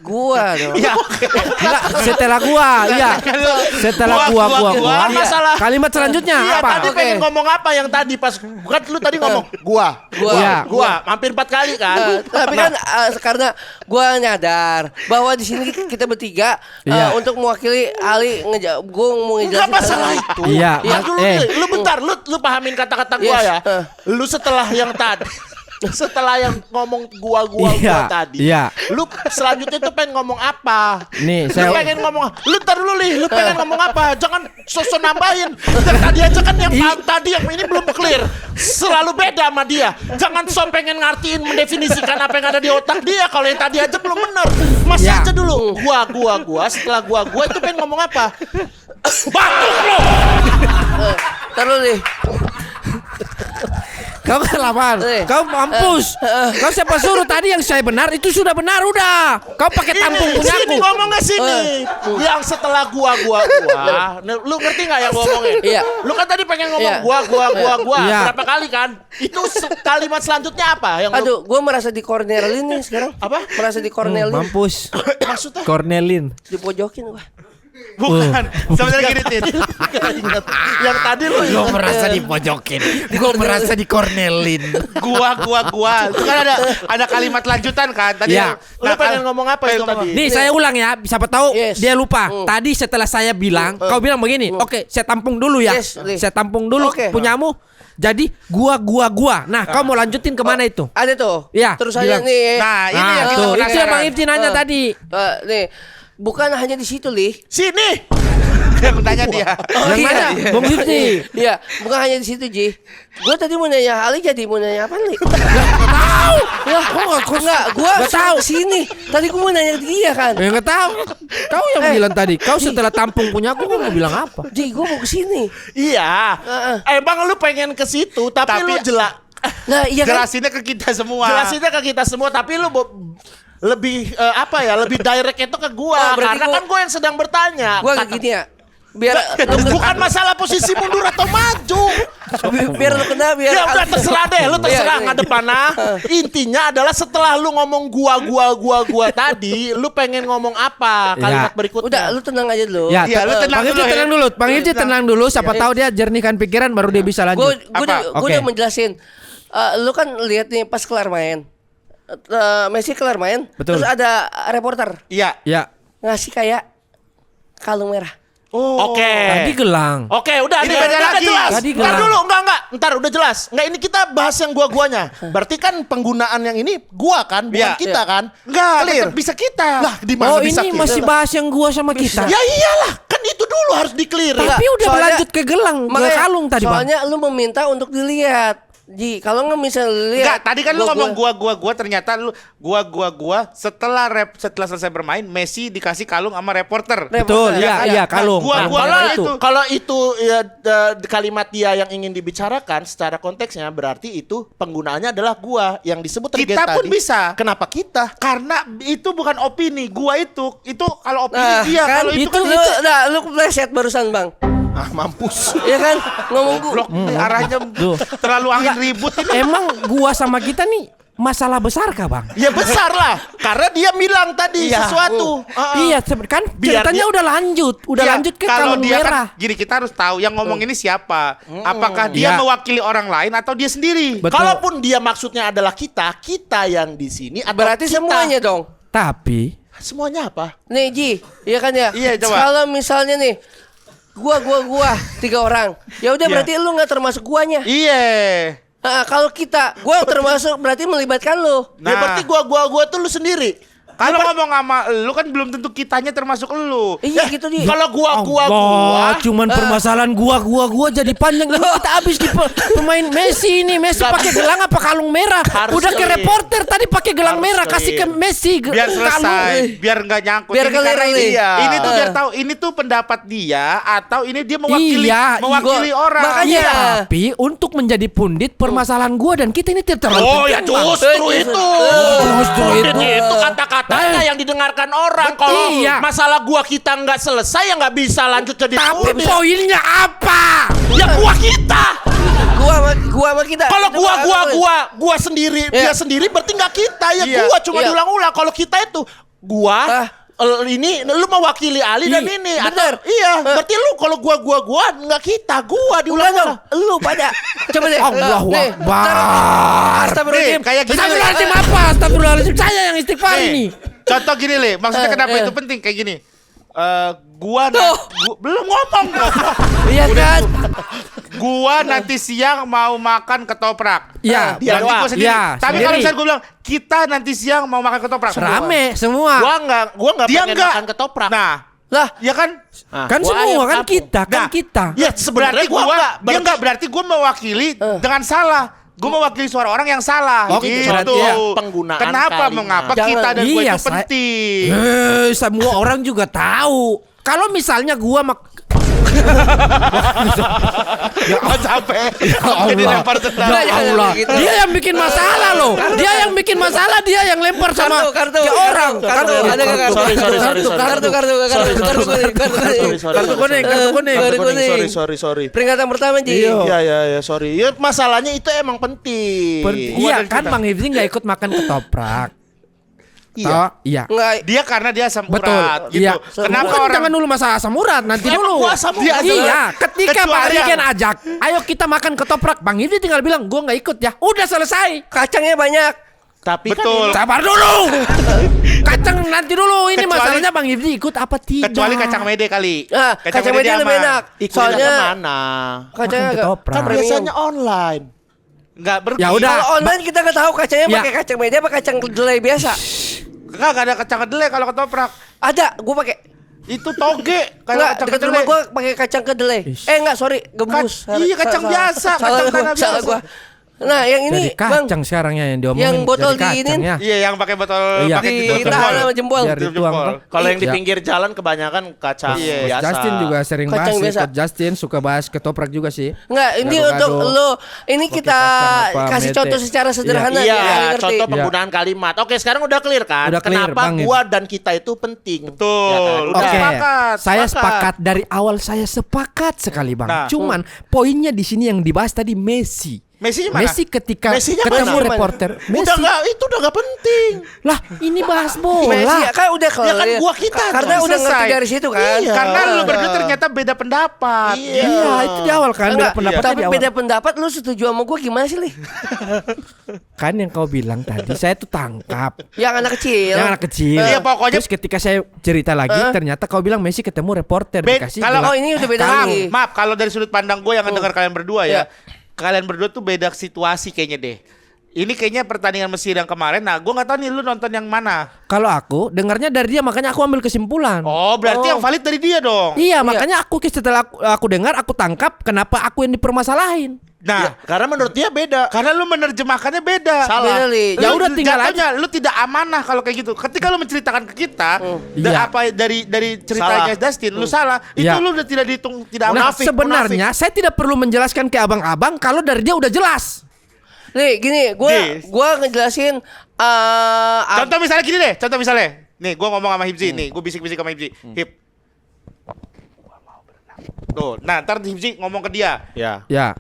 Gua dong. Iya. Enggak, setelah gua, iya. Setelah Gua. Bukan masalah. Kalimat selanjutnya Iya, apa? tadi Oke. pengen ngomong apa yang tadi pas kan lu tadi ngomong gua. Iya. Gua hampir 4 kali kan. Tapi kan karena gua nyadar bahwa di sini kita bertiga Iya. untuk mewakili Ali gua mau ngejelasin. Enggak masalah Ali. itu. Iya, Ya dulu lu bentar, lu pahamin kata-kata gua Yes, ya. Lu setelah yang tadi setelah yang ngomong gua Iya, tadi. iya. Lu selanjutnya tuh pengen ngomong apa? Nih, Lu saya pengen ngomong, lu tar dulu Li, lu pengen ngomong apa? Jangan sosok nambahin. Dan tadi aja kan yang tadi yang ini belum clear. Selalu beda sama dia. Jangan sok pengen ngartiin mendefinisikan apa yang ada di otak dia. Kalau yang tadi aja belum bener. Masih Ya. aja dulu. Gua setelah gua itu pengen ngomong apa? Batuk lu. Taruh nih. Kau kan lawan. Eh. Kau mampus. Kau siapa suruh tadi yang saya benar itu sudah benar udah. Kau pakai tampung punya Sini aku. ngomong ke sini. Yang setelah gua. Lu ngerti nggak yang ngomongin? Iya. Lu kan tadi pengen ngomong Iya. gua. Iya. Berapa kali kan? Itu kalimat selanjutnya apa? Yang lu Aduh, gue merasa dikornelin nih sekarang. Apa? Merasa dikornelin. Mampus. maksudnya? Cornelin. Dipojokin gua. Bukan. Sebenarnya gini, Tin. Yang tadi lu Gue merasa dipojokin. Gue merasa dikornelin. Gua. Itu kan ada kalimat lanjutan kan tadi. Iya. Lu pengen ngomong apa itu tadi? Nih saya ulang ya, siapa tahu Yes. dia lupa. Tadi setelah saya bilang, kau bilang begini. Oke, saya tampung dulu ya. Yes, Lee. Saya tampung dulu Oke. punyamu. Jadi gua. Nah, kau mau lanjutin kemana itu? Ada tuh. Iya, Terus aja bilang. nih. Nah, ini Nah, yang kita tuh, itu yang penasaran. Bang Ifti nanya tadi. Nih, bukan hanya di situ, Li. Sini. Yang tanya dia. Yang iya. mana? Bang Ifti. Iya, bukan hanya di situ, Ji. Gue tadi mau nanya Ali, jadi mau nanya apa, Li? Tahu. Lah, enggak, gua Nggak tahu. sini. Tadi gua mau nanya dia kan. Ya nggak tahu. Kau yang bilang tadi. Kau setelah tampung punya aku mau bilang apa? Ji, gua mau ke sini. Iya. Emang lu pengen ke situ, tapi lu Nah, iya kan? Jelasinnya ke kita semua. jelasinnya ke kita semua, tapi lu lebih lebih direct itu ke Oh, gua berarti karena gua- kan gua yang sedang bertanya. Gua kayak gini ya. Biar Bukan masalah posisi mundur atau maju. biar lu kena biar Ya udah terserah deh, lu terserah Iya, ngadep mana. Intinya adalah setelah lu ngomong gua tadi, lu pengen ngomong apa kalimat Ya. berikutnya? Udah, lu tenang aja dulu. Ya, Iya, lu tenang Bang Ifti dulu, tenang ya. dulu. Bang Ifti tenang dulu. Siapa tahu dia jernihkan pikiran baru dia bisa Gua lanjut. Apa? gua Oke. udah menjelasin. Lu kan lihat nih pas kelar main. Messi kelar main, Betul. terus ada reporter Iya. Ya. ngasih kayak kalung merah. Oke. Tadi gelang. Oke, udah Ini nih, beda udah lagi. jelas. Tadi Ntar gelang. dulu, enggak. Ntar udah jelas. Enggak, ini kita bahas yang gua-guanya. Berarti kan penggunaan yang ini gua kan, bukan Iya. kita kan? Enggak, Clear. tetap bisa kita. Lah, di mana Oh, bisa ini kita? masih bahas yang gua sama kita. Ya iyalah, kan itu dulu harus di-clear. Tapi Enggak, udah soalnya- berlanjut ke gelang, ke Makanya- kalung tadi, Bang. Soalnya lu meminta untuk dilihat. Ji, kalau nggak bisa Enggak, lihat. tadi kan lu ngomong gua ternyata lu gua setelah selesai bermain Messi dikasih kalung sama reporter. Betul, Ya, iya, kalung. Gua- Kalung gua- merah kalau itu. Kalau itu ya, kalimat dia yang ingin dibicarakan secara konteksnya berarti itu penggunaannya adalah gua yang disebut Kita target pun tadi. bisa. Kenapa kita? Karena itu bukan opini, gua itu kalau opini Nah, dia, kan, kalau itu itu kan lu, nah, lu pleset barusan, Bang. Ah, mampus. Iya kan? Ngomong blok arahnya Tuh. terlalu angin ribut ini. Emang gua sama kita nih masalah besar kah, Bang? Ya besar lah, karena dia bilang tadi sesuatu. Iya, kan Biar ceritanya dia- udah lanjut ke kalau kalung dia merah. kan gini, kita harus tahu yang ngomong ini siapa. Apakah dia Iya. mewakili orang lain atau dia sendiri? Betul. Kalaupun dia maksudnya adalah kita yang di sini atau berarti kita. semuanya dong. Tapi Semuanya apa? Nih Ji, iya kan ya? Iya, coba. Kalau misalnya nih gua 3 orang. Ya udah Iya. berarti lu nggak termasuk guanya. Iya. Nah, kalau gua termasuk berarti melibatkan lu. Ya berarti gua tuh lu sendiri. Kalau ngomong sama lu kan belum tentu kitanya termasuk lu. Iya gitu Ji. Kalau gua Allah, cuman permasalahan gua jadi panjang. Ini kita habis di pemain Messi ini. Messi pakai gelang apa kalung merah? Harus Udah ke clear. reporter tadi pakai gelang Harus merah, kasih ke clear. Messi Biar selesai, biar nggak nyangkut. Biar Ini karena clear, ini, iya. ini tuh biar tahu ini tuh pendapat dia atau ini dia mewakili Iya, mewakili gua- orang. makanya- Iya, tapi untuk menjadi pundit permasalahan gua dan kita ini tidak terlalu Oh ya penting, Bang. justru itu. Justru itu. Itu kata-katanya yang didengarkan orang. Kalau Iya. masalah gua kita nggak selesai ya nggak bisa lanjut jadi Tapi pundit. poinnya apa? Ya gua kita. Gua sama kita. Kalau Itu gua sendiri, dia sendiri berarti nggak kita ya. Iya. Gua cuma Iya. diulang-ulang. Kalau kita itu gua ini lu mewakili Ali dan ini bener. atau iya berarti lu kalau gua nggak kita gua Enggak diulang-ulang. dong, lu pada. Coba deh. Allahu Nih, Akbar. Astagfirullahaladzim. Nih, kayak gini. Astagfirullahaladzim apa? Astagfirullahaladzim, saya yang istighfar Nih, ini. contoh gini Le, maksudnya kenapa itu penting kayak gini? Belum ngomong. Iya kan? Gua nanti siang mau makan ketoprak. Iya, dia Berarti doang. gua sendiri. Iya, Tapi sendiri. kalau misalnya gua bilang kita nanti siang mau makan ketoprak. Rame semua. Gua nggak Dia pengen enggak. makan ketoprak. Nah, Lah, ya kan? Kan Gua semua ayam kan kampung. kita, kan Nah, kita. Ya sebenarnya Berarti gua enggak. dia enggak berarti gua mewakili dengan salah. Gua mewakili suara orang yang salah. Oke, Gitu. berarti ya, penggunaan Kenapa kalimat. mengapa Jangan. kita dan gua Iya, itu penting? Semua orang juga tahu. Kalau misalnya gua Capek. Ya Allah. Dilempar tendang. Ya Jangan Allah. begitu. Dia yang bikin masalah loh. Dia yang bikin masalah, dia yang lempar sama Kartu, ya orang. kartu, ada nggak kartu? Sorry. Kartu kuning. Sorry. Peringatan pertama Ji. Ya, sorry. Ya masalahnya itu emang penting. Iya kan Bang Hifzi nggak ikut makan ketoprak. Iya. Iya. Enggak. Dia karena dia asam Betul. urat gitu. Iya. Kenapa Bukan, orang jangan dulu masalah asam urat, nanti Emang dulu. gua asam urat? Iya, ketika Pak Kecuali Rigen yang- ajak, ayo kita makan ketoprak, Bang Hifzi tinggal bilang, gua nggak ikut ya. Udah selesai. Kacangnya banyak. Tapi betul. kan Sabar dulu. Kacang nanti dulu. Ini Kecuali- masalahnya Bang Hifzi ikut apa tidak? Kecuali kacang mede kali. Nah, kacang mede lebih aman. enak. ikutnya Soalnya kemana? kacangnya Makan agak ketoprak. Kan premium. biasanya online. Enggak Ya udah. Kalau online kita nggak tahu kacangnya Ya. pakai kacang mede apa kacang kedelai biasa. Enggak ada kacang kedelai kalau ketoprak. Ada, gua pakai. Itu toge kalau Enggak, kacang dekat kedelai. rumah gua pakai kacang kedelai. Enggak, sorry, gembus. Iya, kacang biasa, kacang tanah salah biasa. gua. Nah, yang Jadi ini, Bang, kacang sekarang ya yang diomongin. yang botol jadi kacang diinin. ya. Iya, yang pakai botol Iya. pakai di jempol. tahan sama jempol. Biar dituang, Jempol. Bang. Kalau yang di Iya. pinggir jalan kebanyakan kacang Iya. biasa. Justin juga sering Kacang bahas sih. biasa. Coach Justin suka bahas ketoprak juga sih. Enggak, ini Gado-gado. untuk lo. Ini Pakai kita kacang apa, kasih mete. contoh secara sederhana Iya, biar kalian ngerti. contoh penggunaan kalimat. Oke, sekarang udah clear kan? Udah clear, Kenapa Bang. gua dan kita itu penting? Betul. Ya kan? Udah Oke, sepakat, saya sepakat. sepakat dari awal saya sepakat sekali Bang. Nah. Cuman poinnya di sini yang dibahas tadi Messi. Messinya mana? Messi ketika Messinya ketemu mana? reporter. Udah Messi. itu udah nggak penting. Lah, ini bahas Messi bola. kan udah Ya kan clear. gua kita Karena dong, udah ngerti selesai. dari situ kan. Iya. Karena lu berdua ternyata beda pendapat. Iya, itu di awal kan beda Enggak, pendapatnya tapi di awal. beda pendapat lu setuju sama gua gimana sih, Li? Kan yang kau bilang tadi saya tuh tangkap. Yang anak kecil. Yang anak kecil. Iya, pokoknya- Terus ketika saya cerita lagi, ternyata kau bilang Messi ketemu reporter dikasih kalau- gelang. Oh, ini udah beda Maaf, lagi. maaf kalau dari sudut pandang gue yang ngedengar kalian berdua ya. Iya. Kalian berdua tuh beda situasi kayaknya deh. Ini kayaknya pertandingan Mesir yang kemarin. Nah, gue nggak tahu nih lu nonton yang mana. Kalau aku dengarnya dari dia, makanya aku ambil kesimpulan. Oh, berarti yang valid dari dia dong. Iya, makanya setelah aku dengar, aku tangkap kenapa aku yang dipermasalahin. Nah, Karena menurut dia beda. karena lu menerjemahkannya beda. Beda, Li. Ya udah, tinggal jatuhnya, lu tidak amanah kalau kayak gitu. Ketika lu menceritakan ke kita, Iya. apa dari ceritanya Salah. Dustin, lu salah. Itu Iya. lu udah tidak dihitung, tidak Nah, munafik, sebenarnya saya tidak perlu menjelaskan ke abang-abang kalau dari dia udah jelas. Li, gini, Di. gua ngejelasin Contoh misalnya gini deh, contoh misalnya. Nih, gua ngomong sama Hibzi nih, gua bisik-bisik sama Hibzi. Hib. Tuh, nah ntar Hibzi ngomong ke dia. Ya. Ya.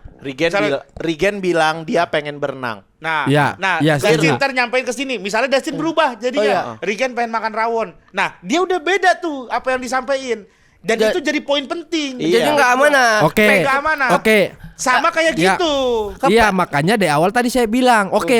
Rigen bilang dia pengen berenang. Nah, Ya, nah, ya, Dustin setuju. ntar nyampein ke sini. Misalnya Dustin berubah jadinya. Rigen pengen makan rawon. Nah, dia udah beda tuh apa yang disampaikan. Dan Ja- itu jadi poin penting. jadi Iya. nggak amanah. Oke. Mega amanah. Oke. Sama kayak Ya. gitu. Iya, makanya dari awal tadi saya bilang, oke,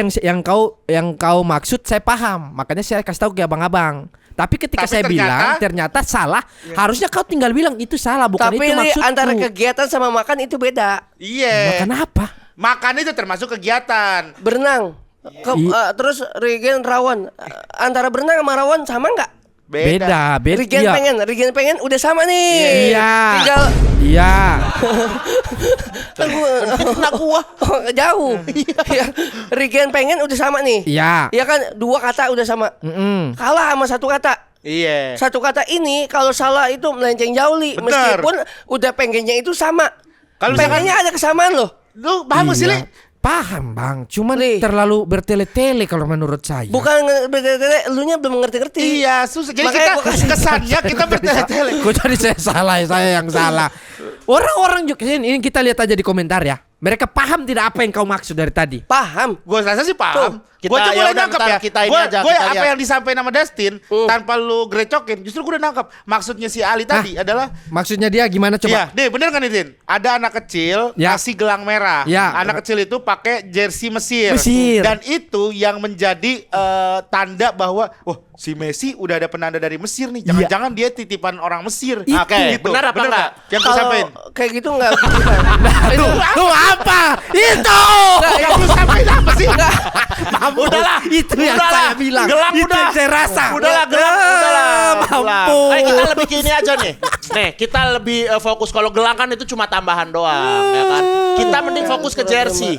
yang kau maksud saya paham. Makanya saya kasih tahu ke abang-abang. Tapi ketika Tapi saya bilang ternyata salah, harusnya kau tinggal bilang itu salah, bukan Tapi itu Li, maksudku. antara kegiatan sama makan itu beda. Iya. Makan apa? Makan itu termasuk kegiatan. Berenang. Terus Regen rawon. Antara berenang sama rawon sama nggak? Beda. Regen Iya. pengen udah sama nih. Iya. Tinggal Iya. Nak gua jauh. Ya, Regen pengen udah sama nih. Iya. Ya kan dua kata udah sama. Mm-mm. Kalah sama satu kata. Iya. Satu kata ini kalau salah itu melenceng jauh Li. Bener. Meskipun udah pengennya itu sama. Kalau misalkan- Pengennya ada kesamaan loh. Lu paham gak sih, Li? Iya. Paham bang, cuman Li. terlalu bertele-tele kalau menurut saya. Bukan elunya belum ngerti-ngerti. Iya, susah. Jadi Makanya kita gua kasih- kesannya kita bertele-tele. Kok jadi saya yang salah. Orang-orang juga ini kita lihat aja di komentar ya. Mereka paham tidak apa yang kau maksud dari tadi. Paham. Gue rasa sih paham. Kita- Gue ya coba mulai udah, nangkep ntar ya. kita ini Gue aja, kita apa lihat. yang disampaikan sama Dustin tanpa lu grecokin, justru gue udah nangkep. Maksudnya si Ali tadi adalah Maksudnya dia gimana Iya, coba? deh bener kan Din? Ada anak kecil Ya. kasih gelang merah. Ya. Anak kecil itu pakai jersey Mesir. Mesir. Dan itu yang menjadi tanda bahwa wah si Messi udah ada penanda dari Mesir nih. Jangan-jangan dia titipan orang Mesir. Itu. Oke, Benar apa enggak? Yang gue Kalau sampaikan. kayak gitu enggak bukan. Itu Tuh apa? Itu. Yang lu sampaikan apa sih? Udahlah, Itu yang udahlah. saya bilang. Gelang Itu udah. yang saya rasa. Udahlah, gelang, udahlah. Mampus. Kita lebih ke ini aja nih. Nih, kita lebih fokus kalau gelang kan itu cuma tambahan doang, ya kan. Kita mending fokus ke jersey.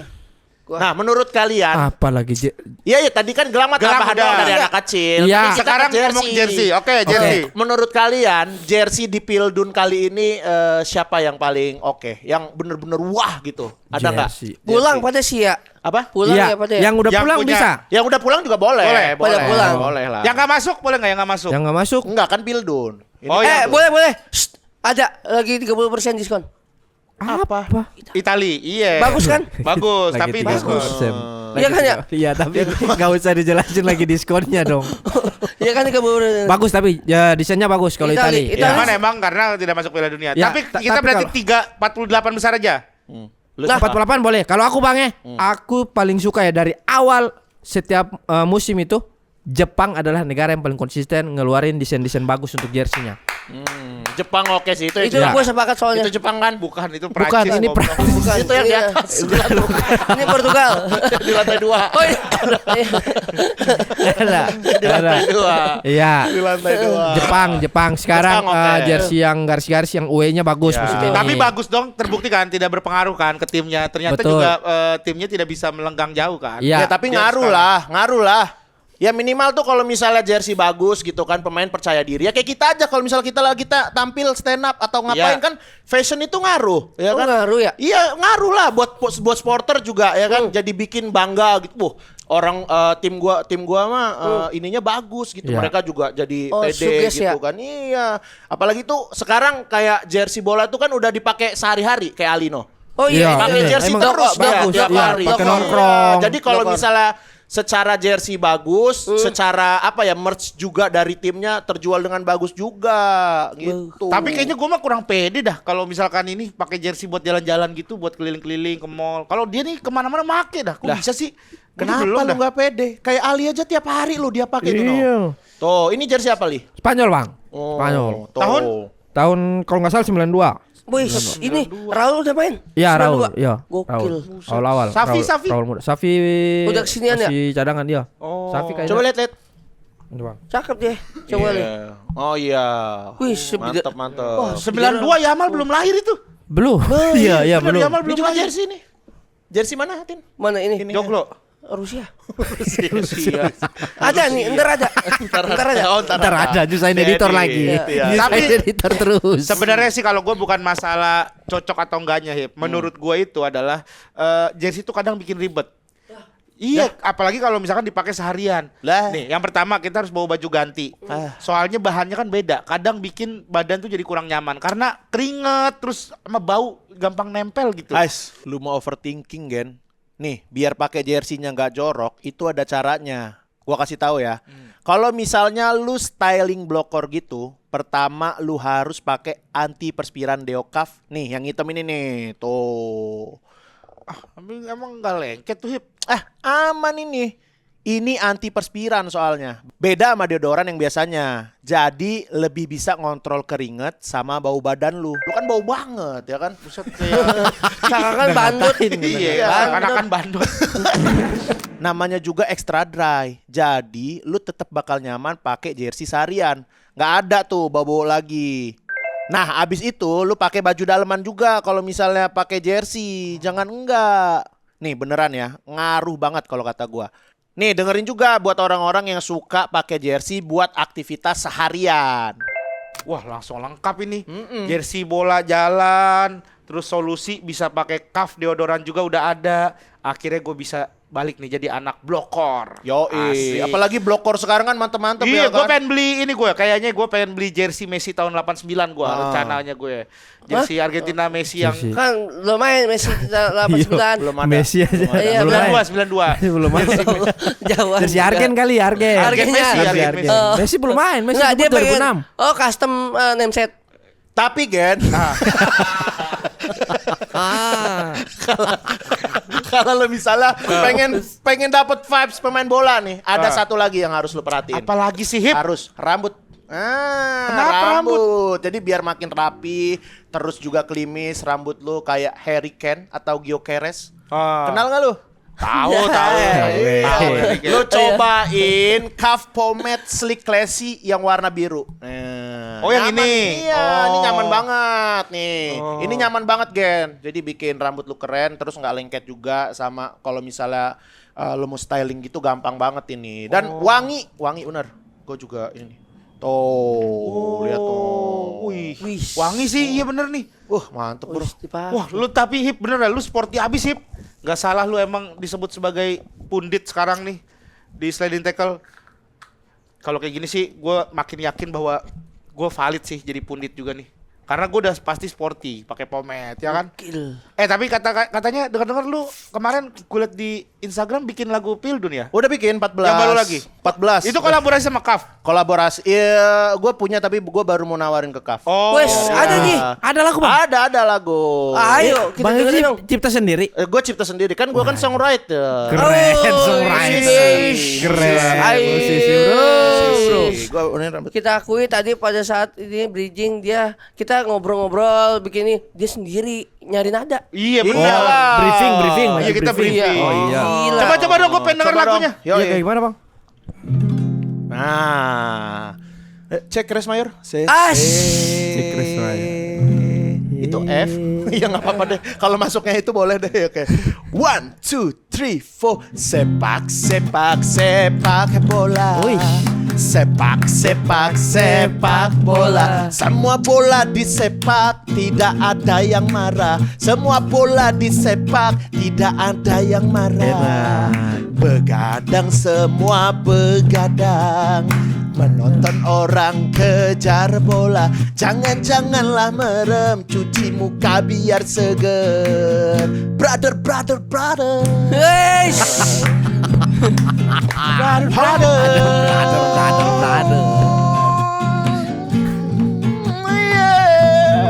Nah, menurut kalian, Apalagi iya tadi kan gelang mah Gelang tambahan udah. doang dari anak kecil. Iya. Tapi kita Sekarang kan ngomong jersey. Oke, jersey. Menurut kalian jersey di Pildun kali ini siapa yang paling oke? Yang bener-bener wah gitu. Ada nggak? Jersey. Pulang pada sih ya. Apa? Pulang Iya, ya pada ya. yang udah Yang pulang punya- bisa. Yang udah pulang juga boleh. Boleh. Pada pulang. Boleh lah. Yang nggak masuk boleh nggak yang nggak masuk? Yang nggak masuk. Enggak kan Pildun. Ini Oh, kan- iya. boleh. Shh, ada lagi 30% diskon. apa? Itali, iya. Bagus kan? Bagus, Lagi tapi 30%. diskon. Iya kan ya? Iya, tapi nggak usah dijelasin lagi diskonnya dong. Iya kan 30%. Bagus tapi ya desainnya bagus kalau Itali. Itali. Itali. Cuman emang karena tidak masuk Piala Dunia. Ya, Tapi ta- kita tapi berarti kalau- 48 besar aja. Nah, 48 boleh. Kalau aku Bang aku paling suka ya dari awal setiap musim itu Jepang adalah negara yang paling konsisten ngeluarin desain-desain bagus untuk jersinya. Jepang oke sih itu. Itu ya. gue sepakat soalnya. Itu Jepang kan? Bukan itu Bukan, Prancis. ini goblok. Prancis. Bukan, Itu yang di iya. atas. Ini Portugal. Di lantai 2. Oh iya. Ada. Di lantai 2. Iya. Di lantai 2. Jepang sekarang Jepang, oke. jersey yang garis-garis yang UE-nya bagus musim ini. Tapi bagus dong, terbukti kan tidak berpengaruh kan ke timnya. Ternyata Betul. juga timnya tidak bisa melenggang jauh kan. Iya. Ya tapi Dia ngaruh sekarang. lah. Ya minimal tuh kalau misalnya jersey bagus gitu kan, pemain percaya diri. Ya kayak kita aja kalau misalnya kita tampil stand up atau ngapain Iya. kan fashion itu ngaruh, ya Oh, kan? ngaruh ya? Iya, ngaruh lah buat supporter juga ya kan. Jadi bikin bangga gitu. Wah, orang tim gua mah ininya bagus gitu. Iya. Mereka juga jadi Oh, pede sukses gitu ya? kan. Iya. Apalagi tuh sekarang kayak jersey bola tuh kan udah dipakai sehari-hari kayak Alino. Oh iya. Iya, Pakai iya. jersey Emang terus bagus, tiap iya, hari. pakai Iya. nongkrong. Jadi kalau Nongkrong. misalnya secara jersey bagus, secara apa ya merch juga dari timnya terjual dengan bagus juga gitu. Tapi kayaknya gue mah kurang pede dah kalau misalkan ini pakai jersey buat jalan-jalan gitu, buat keliling-keliling ke mall. Kalau dia nih kemana-mana make dah. Kok Lah, bisa sih? Gua kenapa belum lu dah. nggak pede? Kayak Ali aja tiap hari lu dia pakai tuh. Iya. No. Tuh, ini jersey apa Li? Spanyol Bang. Oh, Spanyol. tuh. Tahun? Tahun kalau nggak salah 92. Wih, ini Raul udah main? Iya 92. Raul, iya. Gokil. Raul. Awal-awal. Safi, Raul, Safi. Raul muda. Safi Udah kesinian ya? masih cadangan dia. Oh. Safi kayaknya. Coba lihat. Ini, Bang. Cakep dia. Coba lihat. Iya. Oh iya. Wih, mantap. Oh, 92 Yamal belum lahir itu. Belum. Iya, iya Bener, belum. Yamal Ini belum juga lahir. jersey nih. Jersey mana, Tin? Mana ini? Joglo. Rusia. Rusia. Ada nih, ntar ada. Ntar ada. Oh, Ntar ada nyusahin editor Jadi, lagi. iya. Nyusahin Tapi- editor terus. Sebenarnya sih kalau gue bukan masalah cocok atau enggaknya, Hip. Menurut gue itu adalah jersey itu kadang bikin ribet. Iya, apalagi kalau misalkan dipakai seharian. Lah. Nih, yang pertama kita harus bawa baju ganti. Soalnya bahannya kan beda. Kadang bikin badan tuh jadi kurang nyaman karena keringet terus sama bau gampang nempel gitu. Guys, lu mau overthinking, Gen? Nih, biar pakai jersey-nya nggak jorok, itu ada caranya. Gua kasih tahu ya. Kalau misalnya lu styling blokor gitu, pertama lu harus pakai anti perspiran Deocaf. Nih, yang hitam ini nih. Tuh. Tapi emang enggak lengket tuh, Hip. Aman ini. Ini anti perspiran soalnya. Beda sama deodoran yang biasanya. Jadi lebih bisa ngontrol keringet sama bau badan lu. Lu kan bau banget ya kan? Buset kayak Seakan bandut. iya, anak-anak bandut. Namanya juga extra dry. Jadi lu tetap bakal nyaman pakai jersey seharian. Nggak ada tuh bau-bau lagi. Nah, abis itu lu pakai baju daleman juga kalau misalnya pakai jersey. Jangan enggak. Nih beneran ya, ngaruh banget kalau kata gua. Nih dengerin juga buat orang-orang yang suka pakai jersey buat aktivitas seharian. Wah, langsung lengkap ini. Jersey bola jalan, terus solusi bisa pakai cuff deodoran juga udah ada. Akhirnya gue bisa balik nih jadi anak blokor. Yoi, Asik. apalagi blokor sekarang kan mantep-mantep Iya, ya gue kan. pengen beli ini gue. Kayaknya gue pengen beli jersey Messi tahun 89 gue. Rencananya gue. Jersey Argentina Messi yang Jersey. Kan lo main Messi 89. Belum ada. Messi aja. Iya, belum main. 92. Belum main. Jauh. Jersey Argen kali, Argen. Argennya. Messi, Jersey Argen Argen. Messi. Messi belum main. Messi Enggak, dia debut pengen 2006. oh custom name set. Tapi Gen, kalau lo misalnya pengen dapat vibes pemain bola nih, ada satu lagi yang harus lo perhatiin. apalagi sih, Hip? Harus rambut. Kenapa rambut? Jadi biar makin rapi, terus juga klimis rambut lo kayak Harry Kane atau Gyökeres. Kenal nggak lo? Tahu. Lo cobain Cuff Pomade Slick Classy yang warna biru. Nah, Oh, yang Nyaman. ini. Iya, ini Oh. nyaman banget nih. Oh. Ini nyaman banget, Gen. Jadi bikin rambut lu keren, terus nggak lengket juga sama kalau misalnya lu mau styling gitu gampang banget ini. Dan wangi bener. Gue juga ini. Tuh, lihat tuh. Wih, Wih. wangi sih, iya bener nih. Mantep, Bro. Wah, lu tapi Hip bener dah, lu sporty abis Hip. Gak salah lu emang disebut sebagai pundit sekarang nih di sliding tackle. Kalau kayak gini sih, gue makin yakin bahwa gue valid sih jadi pundit juga nih. Karena gue udah pasti sporty, pakai pomade, ya kan? Gokil. Tapi katanya dengar-dengar lu kemarin gue liat di Instagram bikin lagu Pildun ya? Udah bikin 14. Yang baru lagi? 14. Itu kolaborasi sama Kaf. kolaborasi. Iya, gue punya tapi gue baru mau nawarin ke Kaf. Oh. Wes, ada nih. Ada lagu bang. Ada lagu. Ayo, kita Bang dengerin Iji dong. cipta sendiri. Gue cipta sendiri kan gue kan songwriter. Keren, Oh, songwriter. yes. Keren. Ay. Musisi bro. Gue ini rambut. Kita akui tadi pada saat ini bridging dia kita ngobrol-ngobrol begini dia sendiri nyari nada. Iya Iya benar. lah. Briefing. Iya, kita briefing. Oh iya. Gila. Coba dong gue pengen denger Coba dong. lagunya. Yo, Iya kayak gimana bang? Nah, cek Res Mayor. Cek Res Mayor. Itu F. Ya nggak apa-apa deh. Kalau masuknya itu boleh deh. Oke. 1, 2, 3, 4. Sepak, sepak, sepak bola. Wih. Sepak, sepak, sepak bola. Semua bola disepak, tidak ada yang marah. Semua bola disepak, tidak ada yang marah. Begadang semua begadang. Menonton orang kejar bola. Janganlah merem, cuci muka biar seger. Brother. Wesh. Brother.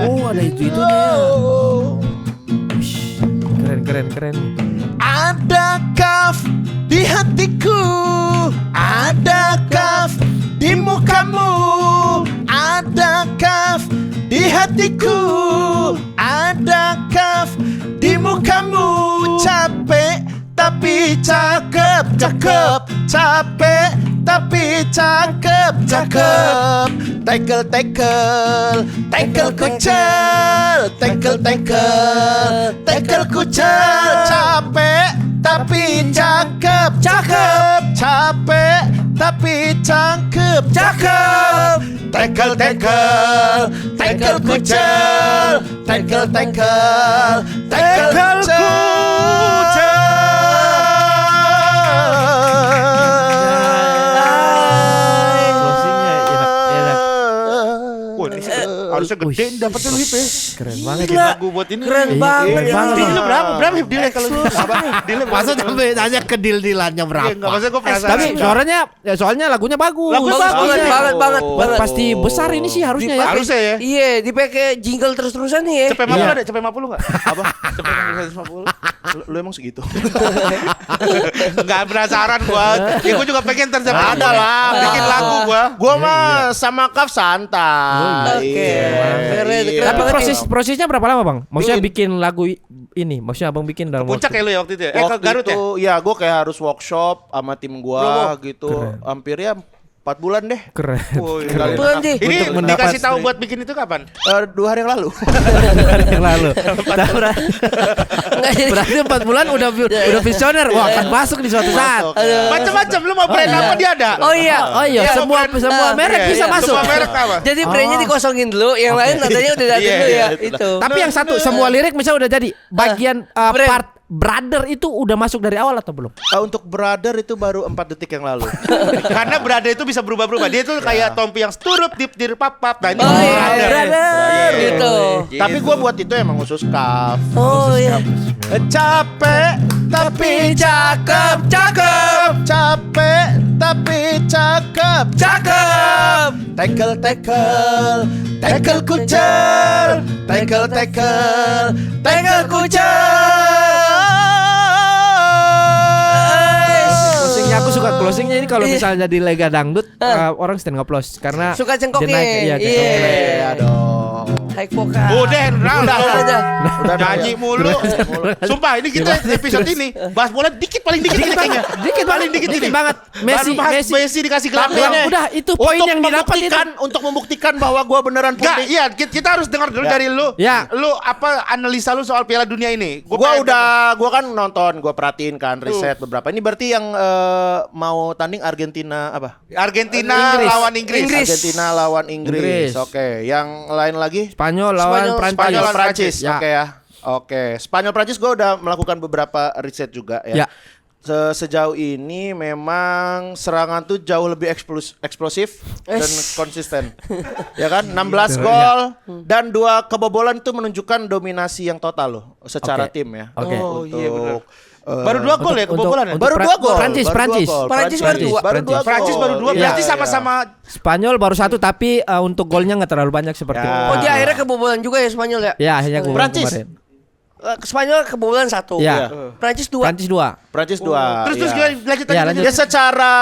Oh ada itu-itunya. Keren. Ada kaf di hatiku, ada kaf di mukamu, ada kaf di hatiku, ada kaf di mukamu. Capek tapi cakep, capek tapi cakep. Tackle kucel, tackle kucel. Capek tapi cakep, capek tapi cakep. Tackle kucel, tackle kucel. Closingnya enak. Wah, ini harusnya gede nih dapetnya lu Hip ya. Keren banget. Bikin lagu buat ini. Keren banget. Keren banget. Dealnya berapa Hip dealnya kalau apa? Dealnya berapa? Masa sampai nanya ke deal-dealannya berapa? Iya, enggak maksudnya gue penasaran. Tapi soalnya lagunya bagus. Lagunya bagus, banget. Pasti besar ini sih harusnya ya. Harusnya ya. Iya, dipakai jingle terus-terusan nih ya. Cepet 50 Iya. ada? Cepet 50 enggak? Apa? Cepet 150. Lu emang segitu? Enggak penasaran gua. Ya gua juga pengen terjadi. Ada lah. Bikin lagu gua. Gua mah sama Kaf santai. Oke. Keren Tapi banget nih. prosesnya berapa lama bang? Maksudnya bikin lagu ini, maksudnya abang bikin dalam Puncak waktu. ya lu ya waktu itu ya? Ke Waktu Garut ya? itu, ya gue kayak harus workshop sama tim gua gitu. Hampir ya 4 bulan deh. Keren. Woi, Keren. Betulan sih. Ini Untuk mendapat dikasih tahu buat bikin itu kapan? 2 hari yang lalu. Hari yang lalu. Nggak jadi. Berarti 4 bulan udah visioner. Wah akan masuk di suatu saat. Macam-macam lu mau brand apa dia ada? Oh iya. Oh iya, Iya, semua brand- merek Iya, bisa iya, masuk. Semua merek apa? Jadi brandnya dikosongin dulu, yang lain nadanya udah ada Iya, dulu iya, ya. itulah. Itu. Tapi yang satu semua lirik misalnya udah jadi. Bagian brand. part brother itu udah masuk dari awal atau belum? Untuk brother itu baru 4 detik yang lalu. Karena berada itu bisa berubah-berubah. Dia tuh kayak Tompi yang turup dip dir papap. Nah, ini Oh iya, brother. brother gitu. Tapi gua buat itu emang khusus Kaf. Oh iya. Capek tapi cakep. Capek tapi cakep. Tackle kucel. Tackle Closingnya aku suka closingnya ini kalau Iya. misalnya di Lega Dangdut orang stand applause karena Suka cengkoknya. dia naik, iya, Iya. cengkoknya. Iya dong. high vokal. Udah, Udah. nyanyi mulu. Sumpah ini kita episode ini bahas bola paling dikit kayaknya. Paling dikit ini. banget. Baru bahas Messi dikasih gelar. Udah itu poin yang didapat itu. Untuk membuktikan bahwa gua beneran Enggak, pundit. iya kita harus dengar dulu dari lu. Ya. Lu apa analisa lu soal Piala Dunia ini? Gua kan nonton, gua perhatiin kan riset beberapa. Ini berarti yang mau tanding Argentina apa? Argentina Inggris. lawan Inggris. Argentina lawan Inggris. Inggris. Oke, yang lain lagi? Spanyol lawan Prancis. Spanyol lawan Prancis. Ya. Oke ya. Oke, Spanyol Prancis gue udah melakukan beberapa riset juga ya. Ya. Sejauh ini memang serangan tuh jauh lebih eksplosif dan konsisten. Ya kan? 16 gol dan 2 kebobolan tuh menunjukkan dominasi yang total loh secara Oke. tim ya. Oke. Oh iya benar. Untuk Baru 2 gol ya kebobolan ya? baru 2 gol. Prancis. Prancis baru dua. Prancis baru 2 Iya, berarti iya. sama-sama Spanyol baru 1 tapi untuk golnya nggak terlalu banyak seperti Ya. Oh dia akhirnya kebobolan juga ya Spanyol ya? Ya, akhirnya kebobolan Prancis. kemarin. Spanyol kebobolan 1. Ya. Prancis 2. Prancis 2. Prancis 2. Terus lanjut Ya, lanjut. Ya secara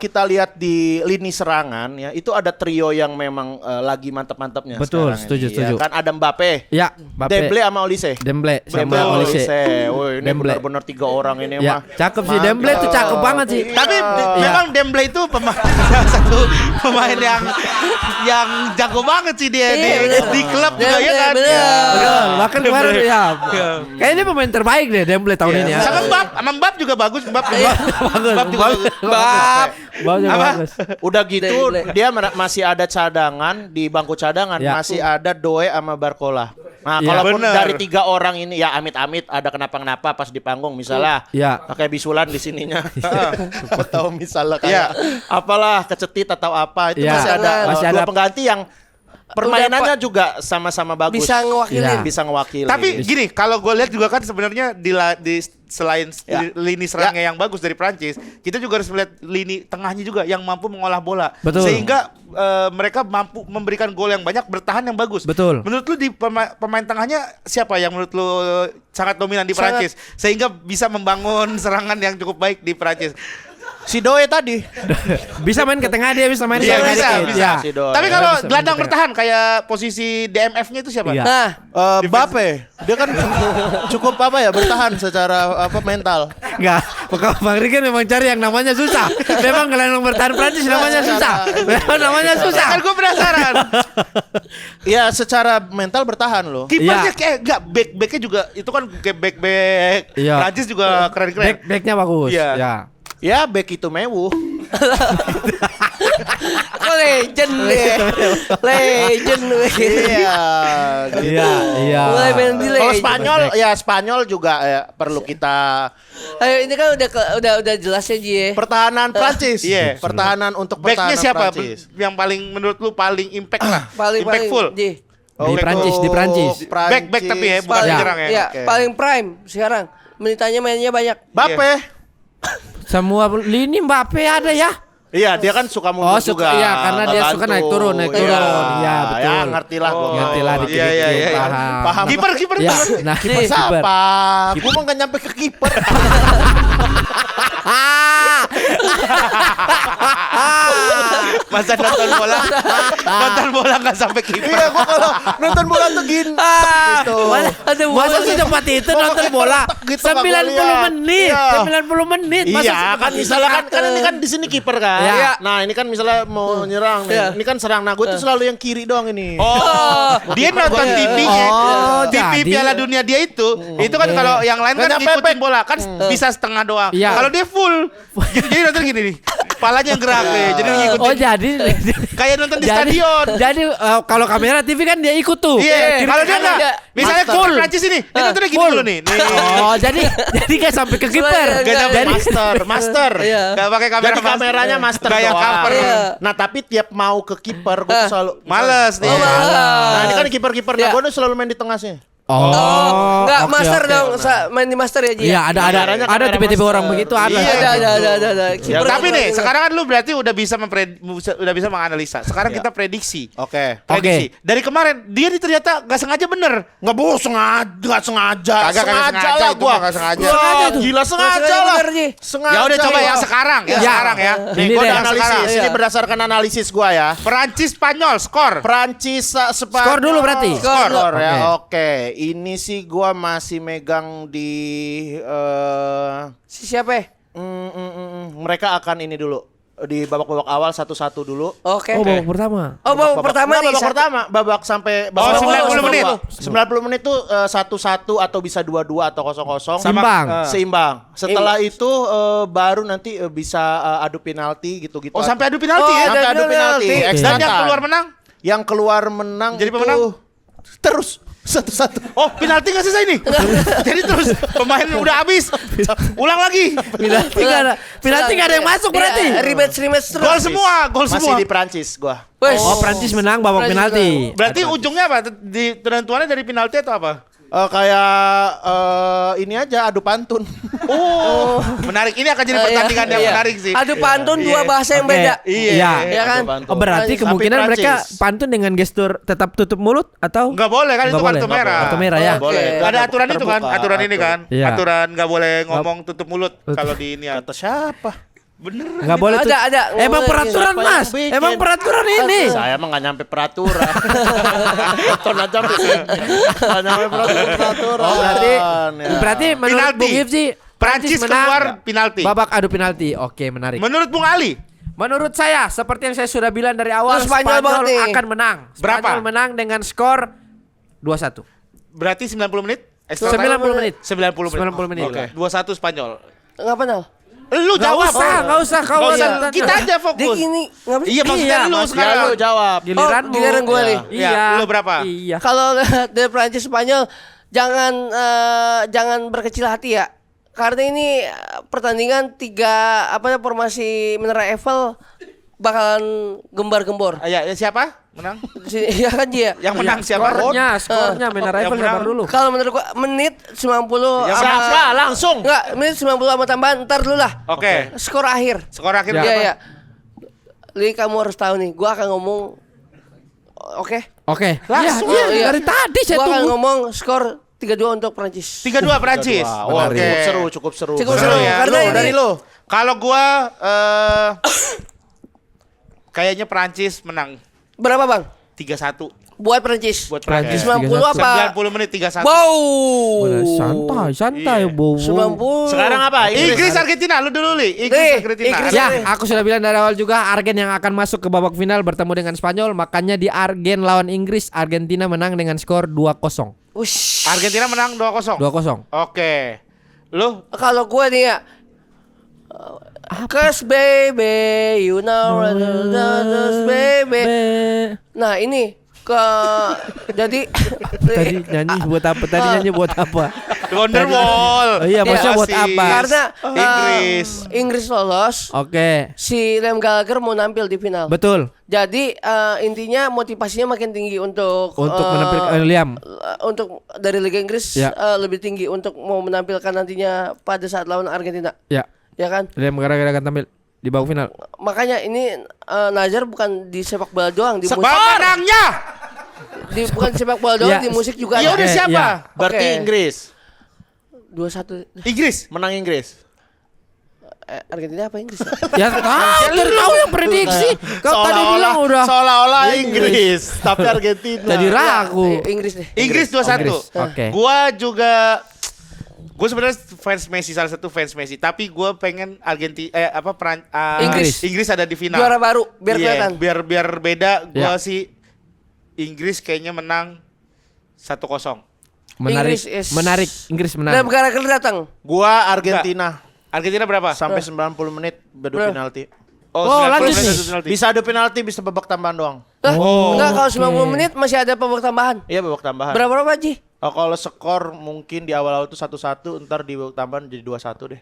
kita lihat di lini serangan ya itu ada trio yang memang lagi mantap-mantapnya Betul, sekarang setuju, ini, setuju. ya kan ada Mbappe, Ya, Mbappe. Dembele sama Olise. Dembele sama Dembele, Olise. Woi, ini Dembele. benar-benar 3 orang ini Ya, mah. cakep sih Dembele tuh cakep banget sih. Tapi Iya. memang Dembele itu salah satu pemain yang jago banget sih dia di klub juga ya kan. Betul, bahkan kemarin ya. Kayaknya pemain terbaik deh Dembele tahun ini ya. Sama Mbap juga bagus, Mbap juga. Mbap juga bagus. Bagus, Apa? bagus. Udah gitu Dembele. dia masih ada cadangan di bangku cadangan Ya. masih ada Doe sama Barcola. Nah, Ya. kalaupun Bener. dari 3 orang ini ya amit-amit ada kenapa-kenapa pas di panggung misalnya Ya. pakai bisulan di sininya. Atau misalnya Ya. kayak apalah kecetit atau apa itu Ya. masih ada Masih dua ada- pengganti yang permainannya juga sama-sama bagus. Bisa ngewakilin. Ya. Bisa ngewakili. Tapi gini, kalau gue lihat juga kan sebenarnya di selain Ya. lini serangnya yang bagus dari Prancis, kita juga harus melihat lini tengahnya juga yang mampu mengolah bola. Betul. Sehingga mereka mampu memberikan gol yang banyak, bertahan yang bagus. Betul. Menurut lu di pemain tengahnya siapa yang menurut lu sangat dominan di Prancis sehingga bisa membangun serangan yang cukup baik di Prancis? si Doe tadi. Bisa main ke tengah dia, bisa main Iya, ke tengah bisa, dikit. bisa. Ya. Si Doe. Tapi kalau bisa gelandang main ke bertahan kayak posisi DMF-nya itu siapa? Iya. Nah, Mbappe, dia kan cukup apa ya bertahan secara apa mental. Enggak, Bang Rigen memang cari yang namanya susah. Memang gelandang bertahan Prancis namanya susah. Memang namanya susah. Kan gue penasaran. Ya secara mental bertahan loh. Kipernya Iya. kayak enggak back-backnya juga itu kan kayak back Iya. Prancis juga keren-keren. Backnya bagus. Iya. Ya. Ya back itu mewuh. kok legend deh. Legend weh. Iya. Iya, iya. Mulai main di Kalau legend. Spanyol ya Spanyol juga ya, perlu kita Ayo ini kan udah jelas ya Ji. ya. pertahanan Prancis. Iya. Pertahanan untuk Backnya pertahanan siapa Prancis. yang paling menurut lu paling impact lah? Paling Impactful. Ji. Di Prancis, di Prancis. Back tapi ya, bukan Paling, penyerang ya. ya, Oke. paling prime sekarang. Menitanya mainnya banyak. Mbappe. Semua lini Mbappe ada ya. Iya, dia kan suka mundur Oh, suka- juga. iya, karena dia suka naik turun, naik turun. Iya, betul. Ya, ngerti lah gua. Ngerti lah iya, dikit-dikit. iya, iya. Paham. Paham. Kiper. Ya, nah Nih, kiper. Siapa? Gua mah nggak nyampe ke kiper. Masa nonton bola nggak sampai kiper. Iya, gua kalau nonton bola tuh gini. Gitu. Ada Masa secepat itu nonton bola? gitu, Pak, gua 90 lihat. menit. Iya. 90 menit. Masa Iya secepat kan itu? misalnya kan ini kan di sini kiper kan. Iya. Nah ini kan misalnya mau nyerang nih. Iya. Ini kan serang. Nah gue tuh selalu yang kiri doang ini. Oh, dia nonton TV-nya. Oh, TV jadi- Piala Dunia dia itu kan kalau yang lain kan Nggak nyampe ngikutin bola kan bisa setengah doang. Iya. Kalau dia full, jadi nonton gini nih, kepalanya yang gerak nih, jadi ngikutin. Oh jadi Kayak nonton di jadi- stadion. Jadi kalau kamera TV kan dia ikut tuh. Iya, kalau dia kanan enggak, dia misalnya master. full Prancis ini, dia nontonnya gini Full. dulu nih. Nih. Oh jadi kayak sampai ke kiper. Enggak, enggak. Jadi Master. Iya. Gak pakai kamera. Jadi kameranya master Kayak doang. cover. Iya. Nah tapi tiap mau ke kiper gue tuh selalu Males nih. Oh, malah. Nah ini kan kiper-kiper. Nah Iya. gue tuh selalu main di tengah sih. Oh, Enggak oke, master oke. dong, main di master ya Ji. Iya, ada tipe-tipe orang begitu ada. Iya, Ada. Ya, tapi nih sekarang kan lu berarti udah bisa menganalisa. Sekarang kita prediksi. Oke. Prediksi. Dari kemarin dia ternyata nggak sengaja bener. Nggak sengaja. Kagak sengaja lah itu gua. mah, nggak sengaja. Wah, gila sengaja lah. bener, Ji. Sengaja. Ya udah coba lah. yang sekarang, Ya. sekarang ya. Nih, Ini gua deh. udah analisis. Sekarang, Ini iya. berdasarkan analisis gua ya. Perancis Spanyol skor. Prancis Spanyol. Skor dulu berarti? Skor. Skor ya. Oke. Oke. Ini sih gua masih megang di Si siapa ya? mereka akan ini dulu di babak-babak awal 1-1 dulu. Oke. Oh, babak pertama. Oh, babak pertama Nggak, nih. babak pertama, babak sampai Oh, 90 menit. 90 menit tuh 1-1 atau bisa 2-2 atau 0-0. Seimbang. Seimbang. Setelah itu baru nanti bisa adu penalti gitu-gitu. Oh, sampai adu penalti ya. Sampai adu penalti. penalti. Extra Dan yang time. keluar menang. Yang keluar menang Jadi itu pemenang? terus 1-1. Oh, penalti nggak selesai nih. Jadi terus pemain udah habis. Ulang lagi. Penalti nggak ada yang masuk berarti. Rematch terus. Gol semua, gol Masih semua. di Prancis gua. Wes. Oh, Prancis menang babak Prancis penalti. Berarti ujungnya apa? Di penentuannya dari penalti atau apa? Kayak ini aja adu pantun. Oh, menarik. Ini akan jadi pertandingan yang Iya. menarik sih. Adu pantun dua Iya. bahasa yang Oke. beda. Iya. Iya kan? Adu pantun. Oh, berarti Prancis. kemungkinan Tapi mereka Prancis. pantun dengan gestur tetap tutup mulut atau Nggak boleh kan itu Nggak boleh. kartu merah. Kartu merah ya. Oke. Boleh. Ada aturan itu kan, Terbuka, aturan ini kan. Iya. Aturan nggak boleh ngomong tutup mulut kalau di ini. Kata siapa? Bener. nggak boleh tuh? Ada. Emang Ngomong peraturan siapa yang Mas. bikin? Emang peraturan ini. Saya emang nggak nyampe peraturan. Ton aja nggak nyampe peraturan. Oh, berarti menurut Penalti. Bung Gifsi Prancis menang keluar penalti. babak adu penalti. Oke, menarik. Menurut Bung Ali, Menurut saya, seperti yang saya sudah bilang dari awal, Spanyol banget nih. akan menang. Berapa? Spanyol menang dengan skor 2-1. berarti 90 menit? 90 menit. 90 menit. 90 menit. Oke. 2-1 Spanyol. Ngapa nal? Lu Nggak jawab. usah, kau Nggak usah. tanya. Kita aja Dia fokus. gini, ngapa sih? Iya, maksudnya Iya, lu Mas. sekarang. Ya, lu jawab. Giliranmu. Oh, giliran gua nih. Iya. Iya. Lu berapa? Iya. Kalau dari Prancis Spanyol jangan berkecil hati ya. Karena ini pertandingan formasi Menara Eiffel bakalan gembar-gembor. Ya, siapa? Menang? Iya kan Ji ya? Yang menang siapa? Skornya Menara yang Eiffel sabar menang. dulu. Kalau menurut gua menit 90 Ya, sama Siapa? Langsung. Enggak, menit 90 sama tambahan ntar dulu lah. Oke. Skor akhir. Skor akhir Ya. Iya, berapa? iya. Li kamu harus tahu nih, gua akan ngomong oke. Oke. Langsung. Iya, Iya. dari tadi saya Gua akan tunggu. ngomong skor 3-2 untuk Prancis. 3-2 Prancis. Wah, Oke. cukup seru. Cukup Seru seru ya. karena Lu, ini dari lu. Kalau gua kayaknya Prancis menang berapa, Bang? 3-1 Buat Prancis. buat Prancis Prancis. 90 apa? 90 menit 3-1. Wow. Santai, Iya. bobo. 90. Sekarang apa? Inggris Argentina lu dulu Li. Eh, Inggris Argentina. Inggris. Ya, aku sudah bilang dari awal juga Argen yang akan masuk ke babak final bertemu dengan Spanyol, makanya di Argen lawan Inggris, Argentina menang dengan skor 2-0. Ush. Argentina menang 2-0. 2-0. Oke. Lu Kalau gue nih ya, Cause baby, you know, cause baby. Nah ini jadi Tadi nyanyi buat apa? Tadi nyanyi buat apa? Wonderwall. Oh iya, maksudnya buat Oasis. apa? karena Inggris. lolos, Oke. si Liam Gallagher mau nampil di final. Betul. Jadi intinya motivasinya makin tinggi untuk Menampilkan Liam. untuk dari Liga Inggris Ya. lebih tinggi untuk mau menampilkan nantinya pada saat lawan Argentina, Ya. ya kan? Liam gara-gara akan tampil di babak final. Makanya ini Nazar bukan di sepak bola doang, di musik, Pemenangnya. bukan di sepak bola doang, Ya. di musik juga Ya ada. udah Oke, siapa? ya. Berarti Oke. Inggris. 2-1 Inggris. Menang Inggris. Argentina apa Inggris? Ya tahu yang prediksi. Kau tadi bilang udah. Seolah-olah Inggris, tapi Argentina. Jadi ragu. Inggris deh. Inggris 2-1. Inggris. Oke. Gua juga sebenarnya fans Messi, salah satu fans Messi, tapi gua pengen Inggris. Inggris ada di final. Juara baru biar Iya, kelihatan. biar beda. Gua Ya. sih Inggris kayaknya menang 1-0. Menarik. Inggris is- Menarik. Inggris Dan menang. Gallagher datang. Gua Argentina Argentina berapa? sampai 90 menit beradu Berapa? penalti. Oh, 90 lanjut menit nih. adu penalti. Bisa adu penalti, bisa babak tambahan doang. Lah, enggak kalau oke. 90 menit masih ada babak tambahan. Iya, babak tambahan. Berapa Ji? Oh, kalau skor mungkin di awal-awal itu 1-1, ntar di babak tambahan jadi 2-1 deh.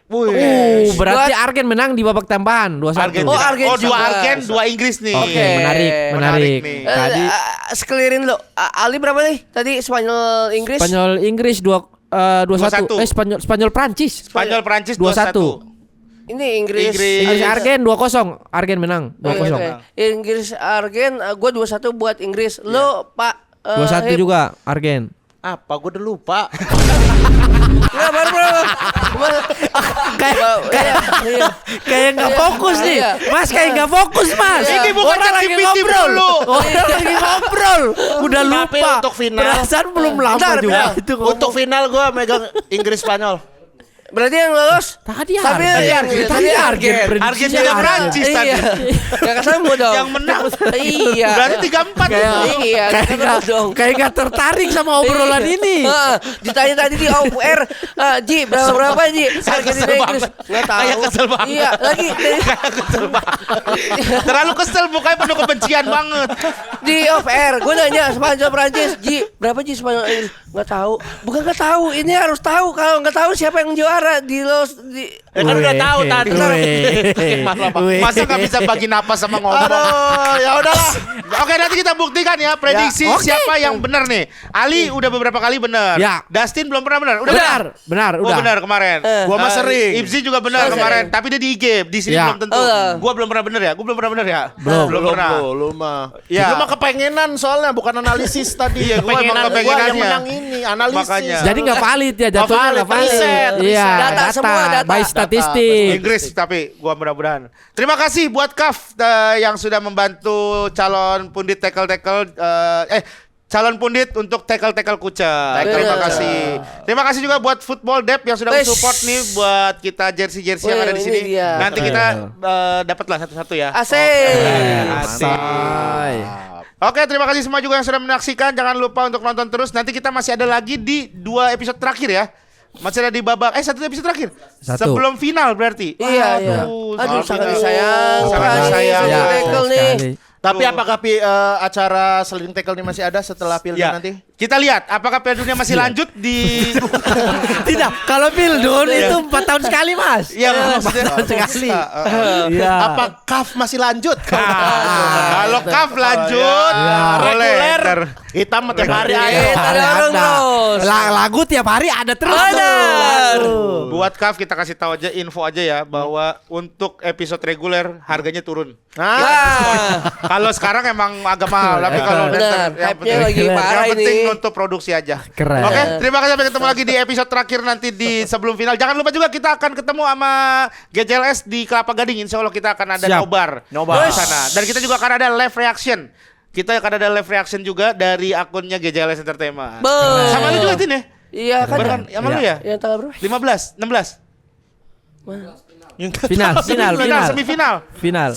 Berarti Argen menang di babak tambahan 2-1. Argentina. Oh, Argen Oh, 2 juga. Argen, 2 Inggris nih. Oke, menarik. Menarik nih. Tadi sekelirin lo. Ali berapa nih? Tadi Spanyol Inggris. Spanyol Inggris 2-1. 2-1. Spanyol Prancis. Spanyol Prancis 2-1. 2-1. Ini Inggris. Inggris Argen 2-0. Argen menang 2-0. Oke. Inggris Argen, gue 2-1 buat Inggris. Lo Pak 2-1 Hip. juga Argen. Apa gue udah lupa. Nggak baru bro. Kayak nggak fokus nih, Iya. Mas. Kayak nggak fokus, Mas. Ini bukan Orang lagi ChatGPT ngobrol. dulu. Orang lagi ngobrol. Udah Tapi lupa. untuk final- Perasaan belum lama Bentar, juga. bentar. Itu ngomong. Untuk final gue megang Inggris Spanyol. Berarti yang lolos Tadi tapi Argen. Tadi Argen. Prediksinya Argentina Argen. Prancis tadi. Iya. Gak kesambung dong. Yang menang. Iya. Berarti 3-4 Iya. Kayak Kayak nggak dong. kayak nggak tertarik sama obrolan Iya. ini. Ditanya tadi di off air, Ji berapa Ji? Argentina kesel Inggris banget. nggak tahu. Kayak kesel banget. Iya lagi Terlalu kesel, mukanya penuh kebencian banget. di off air. Gue nanya Spanyol Prancis, Ji berapa Ji Spanyol Inggris? Nggak tahu. Bukan nggak tahu, ini harus tahu. Kalau nggak tahu siapa yang juara di los di. Ya kan udah tahu tadi. Masa nggak bisa bagi napas sama ngomong? Aduh, ya udahlah. Oke, nanti kita buktikan ya prediksi Ya, oke. siapa yang benar nih. Ali udah beberapa kali benar. Ya. Dustin belum pernah benar. Udah Benar, Oh udah. benar kemarin. Gua mah sering. Ibzi juga benar Sering. kemarin, tapi dia di IG. Di sini Ya. belum tentu. Gua belum pernah benar ya. Gua belum pernah benar ya. Belum pernah. Lu mah. Ya. Lu mah kepengenan soalnya bukan analisis tadi. Iya, gua emang Kepengenan gua yang kepengenannya. menang ini analisis. Makanya. Jadi nggak valid ya jatuhnya valid, nggak valid. riset, Iya, Data, semua data. by statistik. Inggris tapi gua mudah-mudahan. Terima kasih buat Kaf yang sudah membantu calon pundit calon pundit untuk tackle kucel. Terima kasih. Terima kasih juga buat Football Dep yang sudah Wes. support nih buat kita jersey-jersey yang ada di Ini sini. dia. Nanti kita dapatlah satu-satu ya. Asik. Say. Oke, terima kasih semua juga yang sudah menyaksikan. Jangan lupa untuk nonton terus. Nanti kita masih ada lagi di 2 episode terakhir ya. Masih ada di babak 1 episode terakhir. Satu. Sebelum final berarti. Iya, iya. Aduh, sangat disayang. Sangat disayang. Sliding Ya, tackle nih. sekali. Tapi apakah acara sliding tackle ini masih ada setelah Piala Ya, nanti? kita lihat apakah Piala Dunia masih lanjut di Tidak, kalau Pildun itu 4 tahun sekali, Mas. Iya, maksudnya sekali. Iya. Apa CAF masih lanjut? Kalau Kaf lanjut boleh. Reguler. Ntar. Hitam tiap hari Iya, ayo. ada orang terus. Lagu tiap hari ada terus. Benar. Buat Kaf kita kasih tahu aja info aja ya bahwa untuk episode reguler harganya turun. Kalau sekarang emang agak mahal, tapi kalau Benar, ntar yang hype-nya penting- lagi parah yang penting ini. untuk produksi aja. Keren. Oke, terima kasih, sampai ketemu lagi di episode terakhir nanti di sebelum final. Jangan lupa juga kita akan ketemu sama GJLS di Kelapa Gading. Insya Allah kita akan ada Siap. nobar di sana. Dan kita juga akan ada live reaction. Kita akan ada live reaction juga dari akunnya GJLS Entertainment. Sama lu juga Tin ya? Iya kan. Baru kan sama lu ya? Yang tanggal berapa? 15, 16. Final.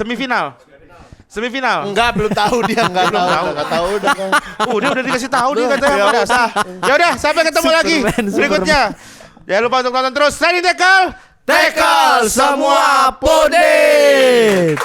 Semifinal. Enggak, belum tahu dia, enggak tahu udah. Udah dikasih tahu dia katanya. Ya udah. Ya udah, sampai ketemu lagi berikutnya. Jangan lupa untuk nonton terus Sliding Tackle. Tackle semua pundit.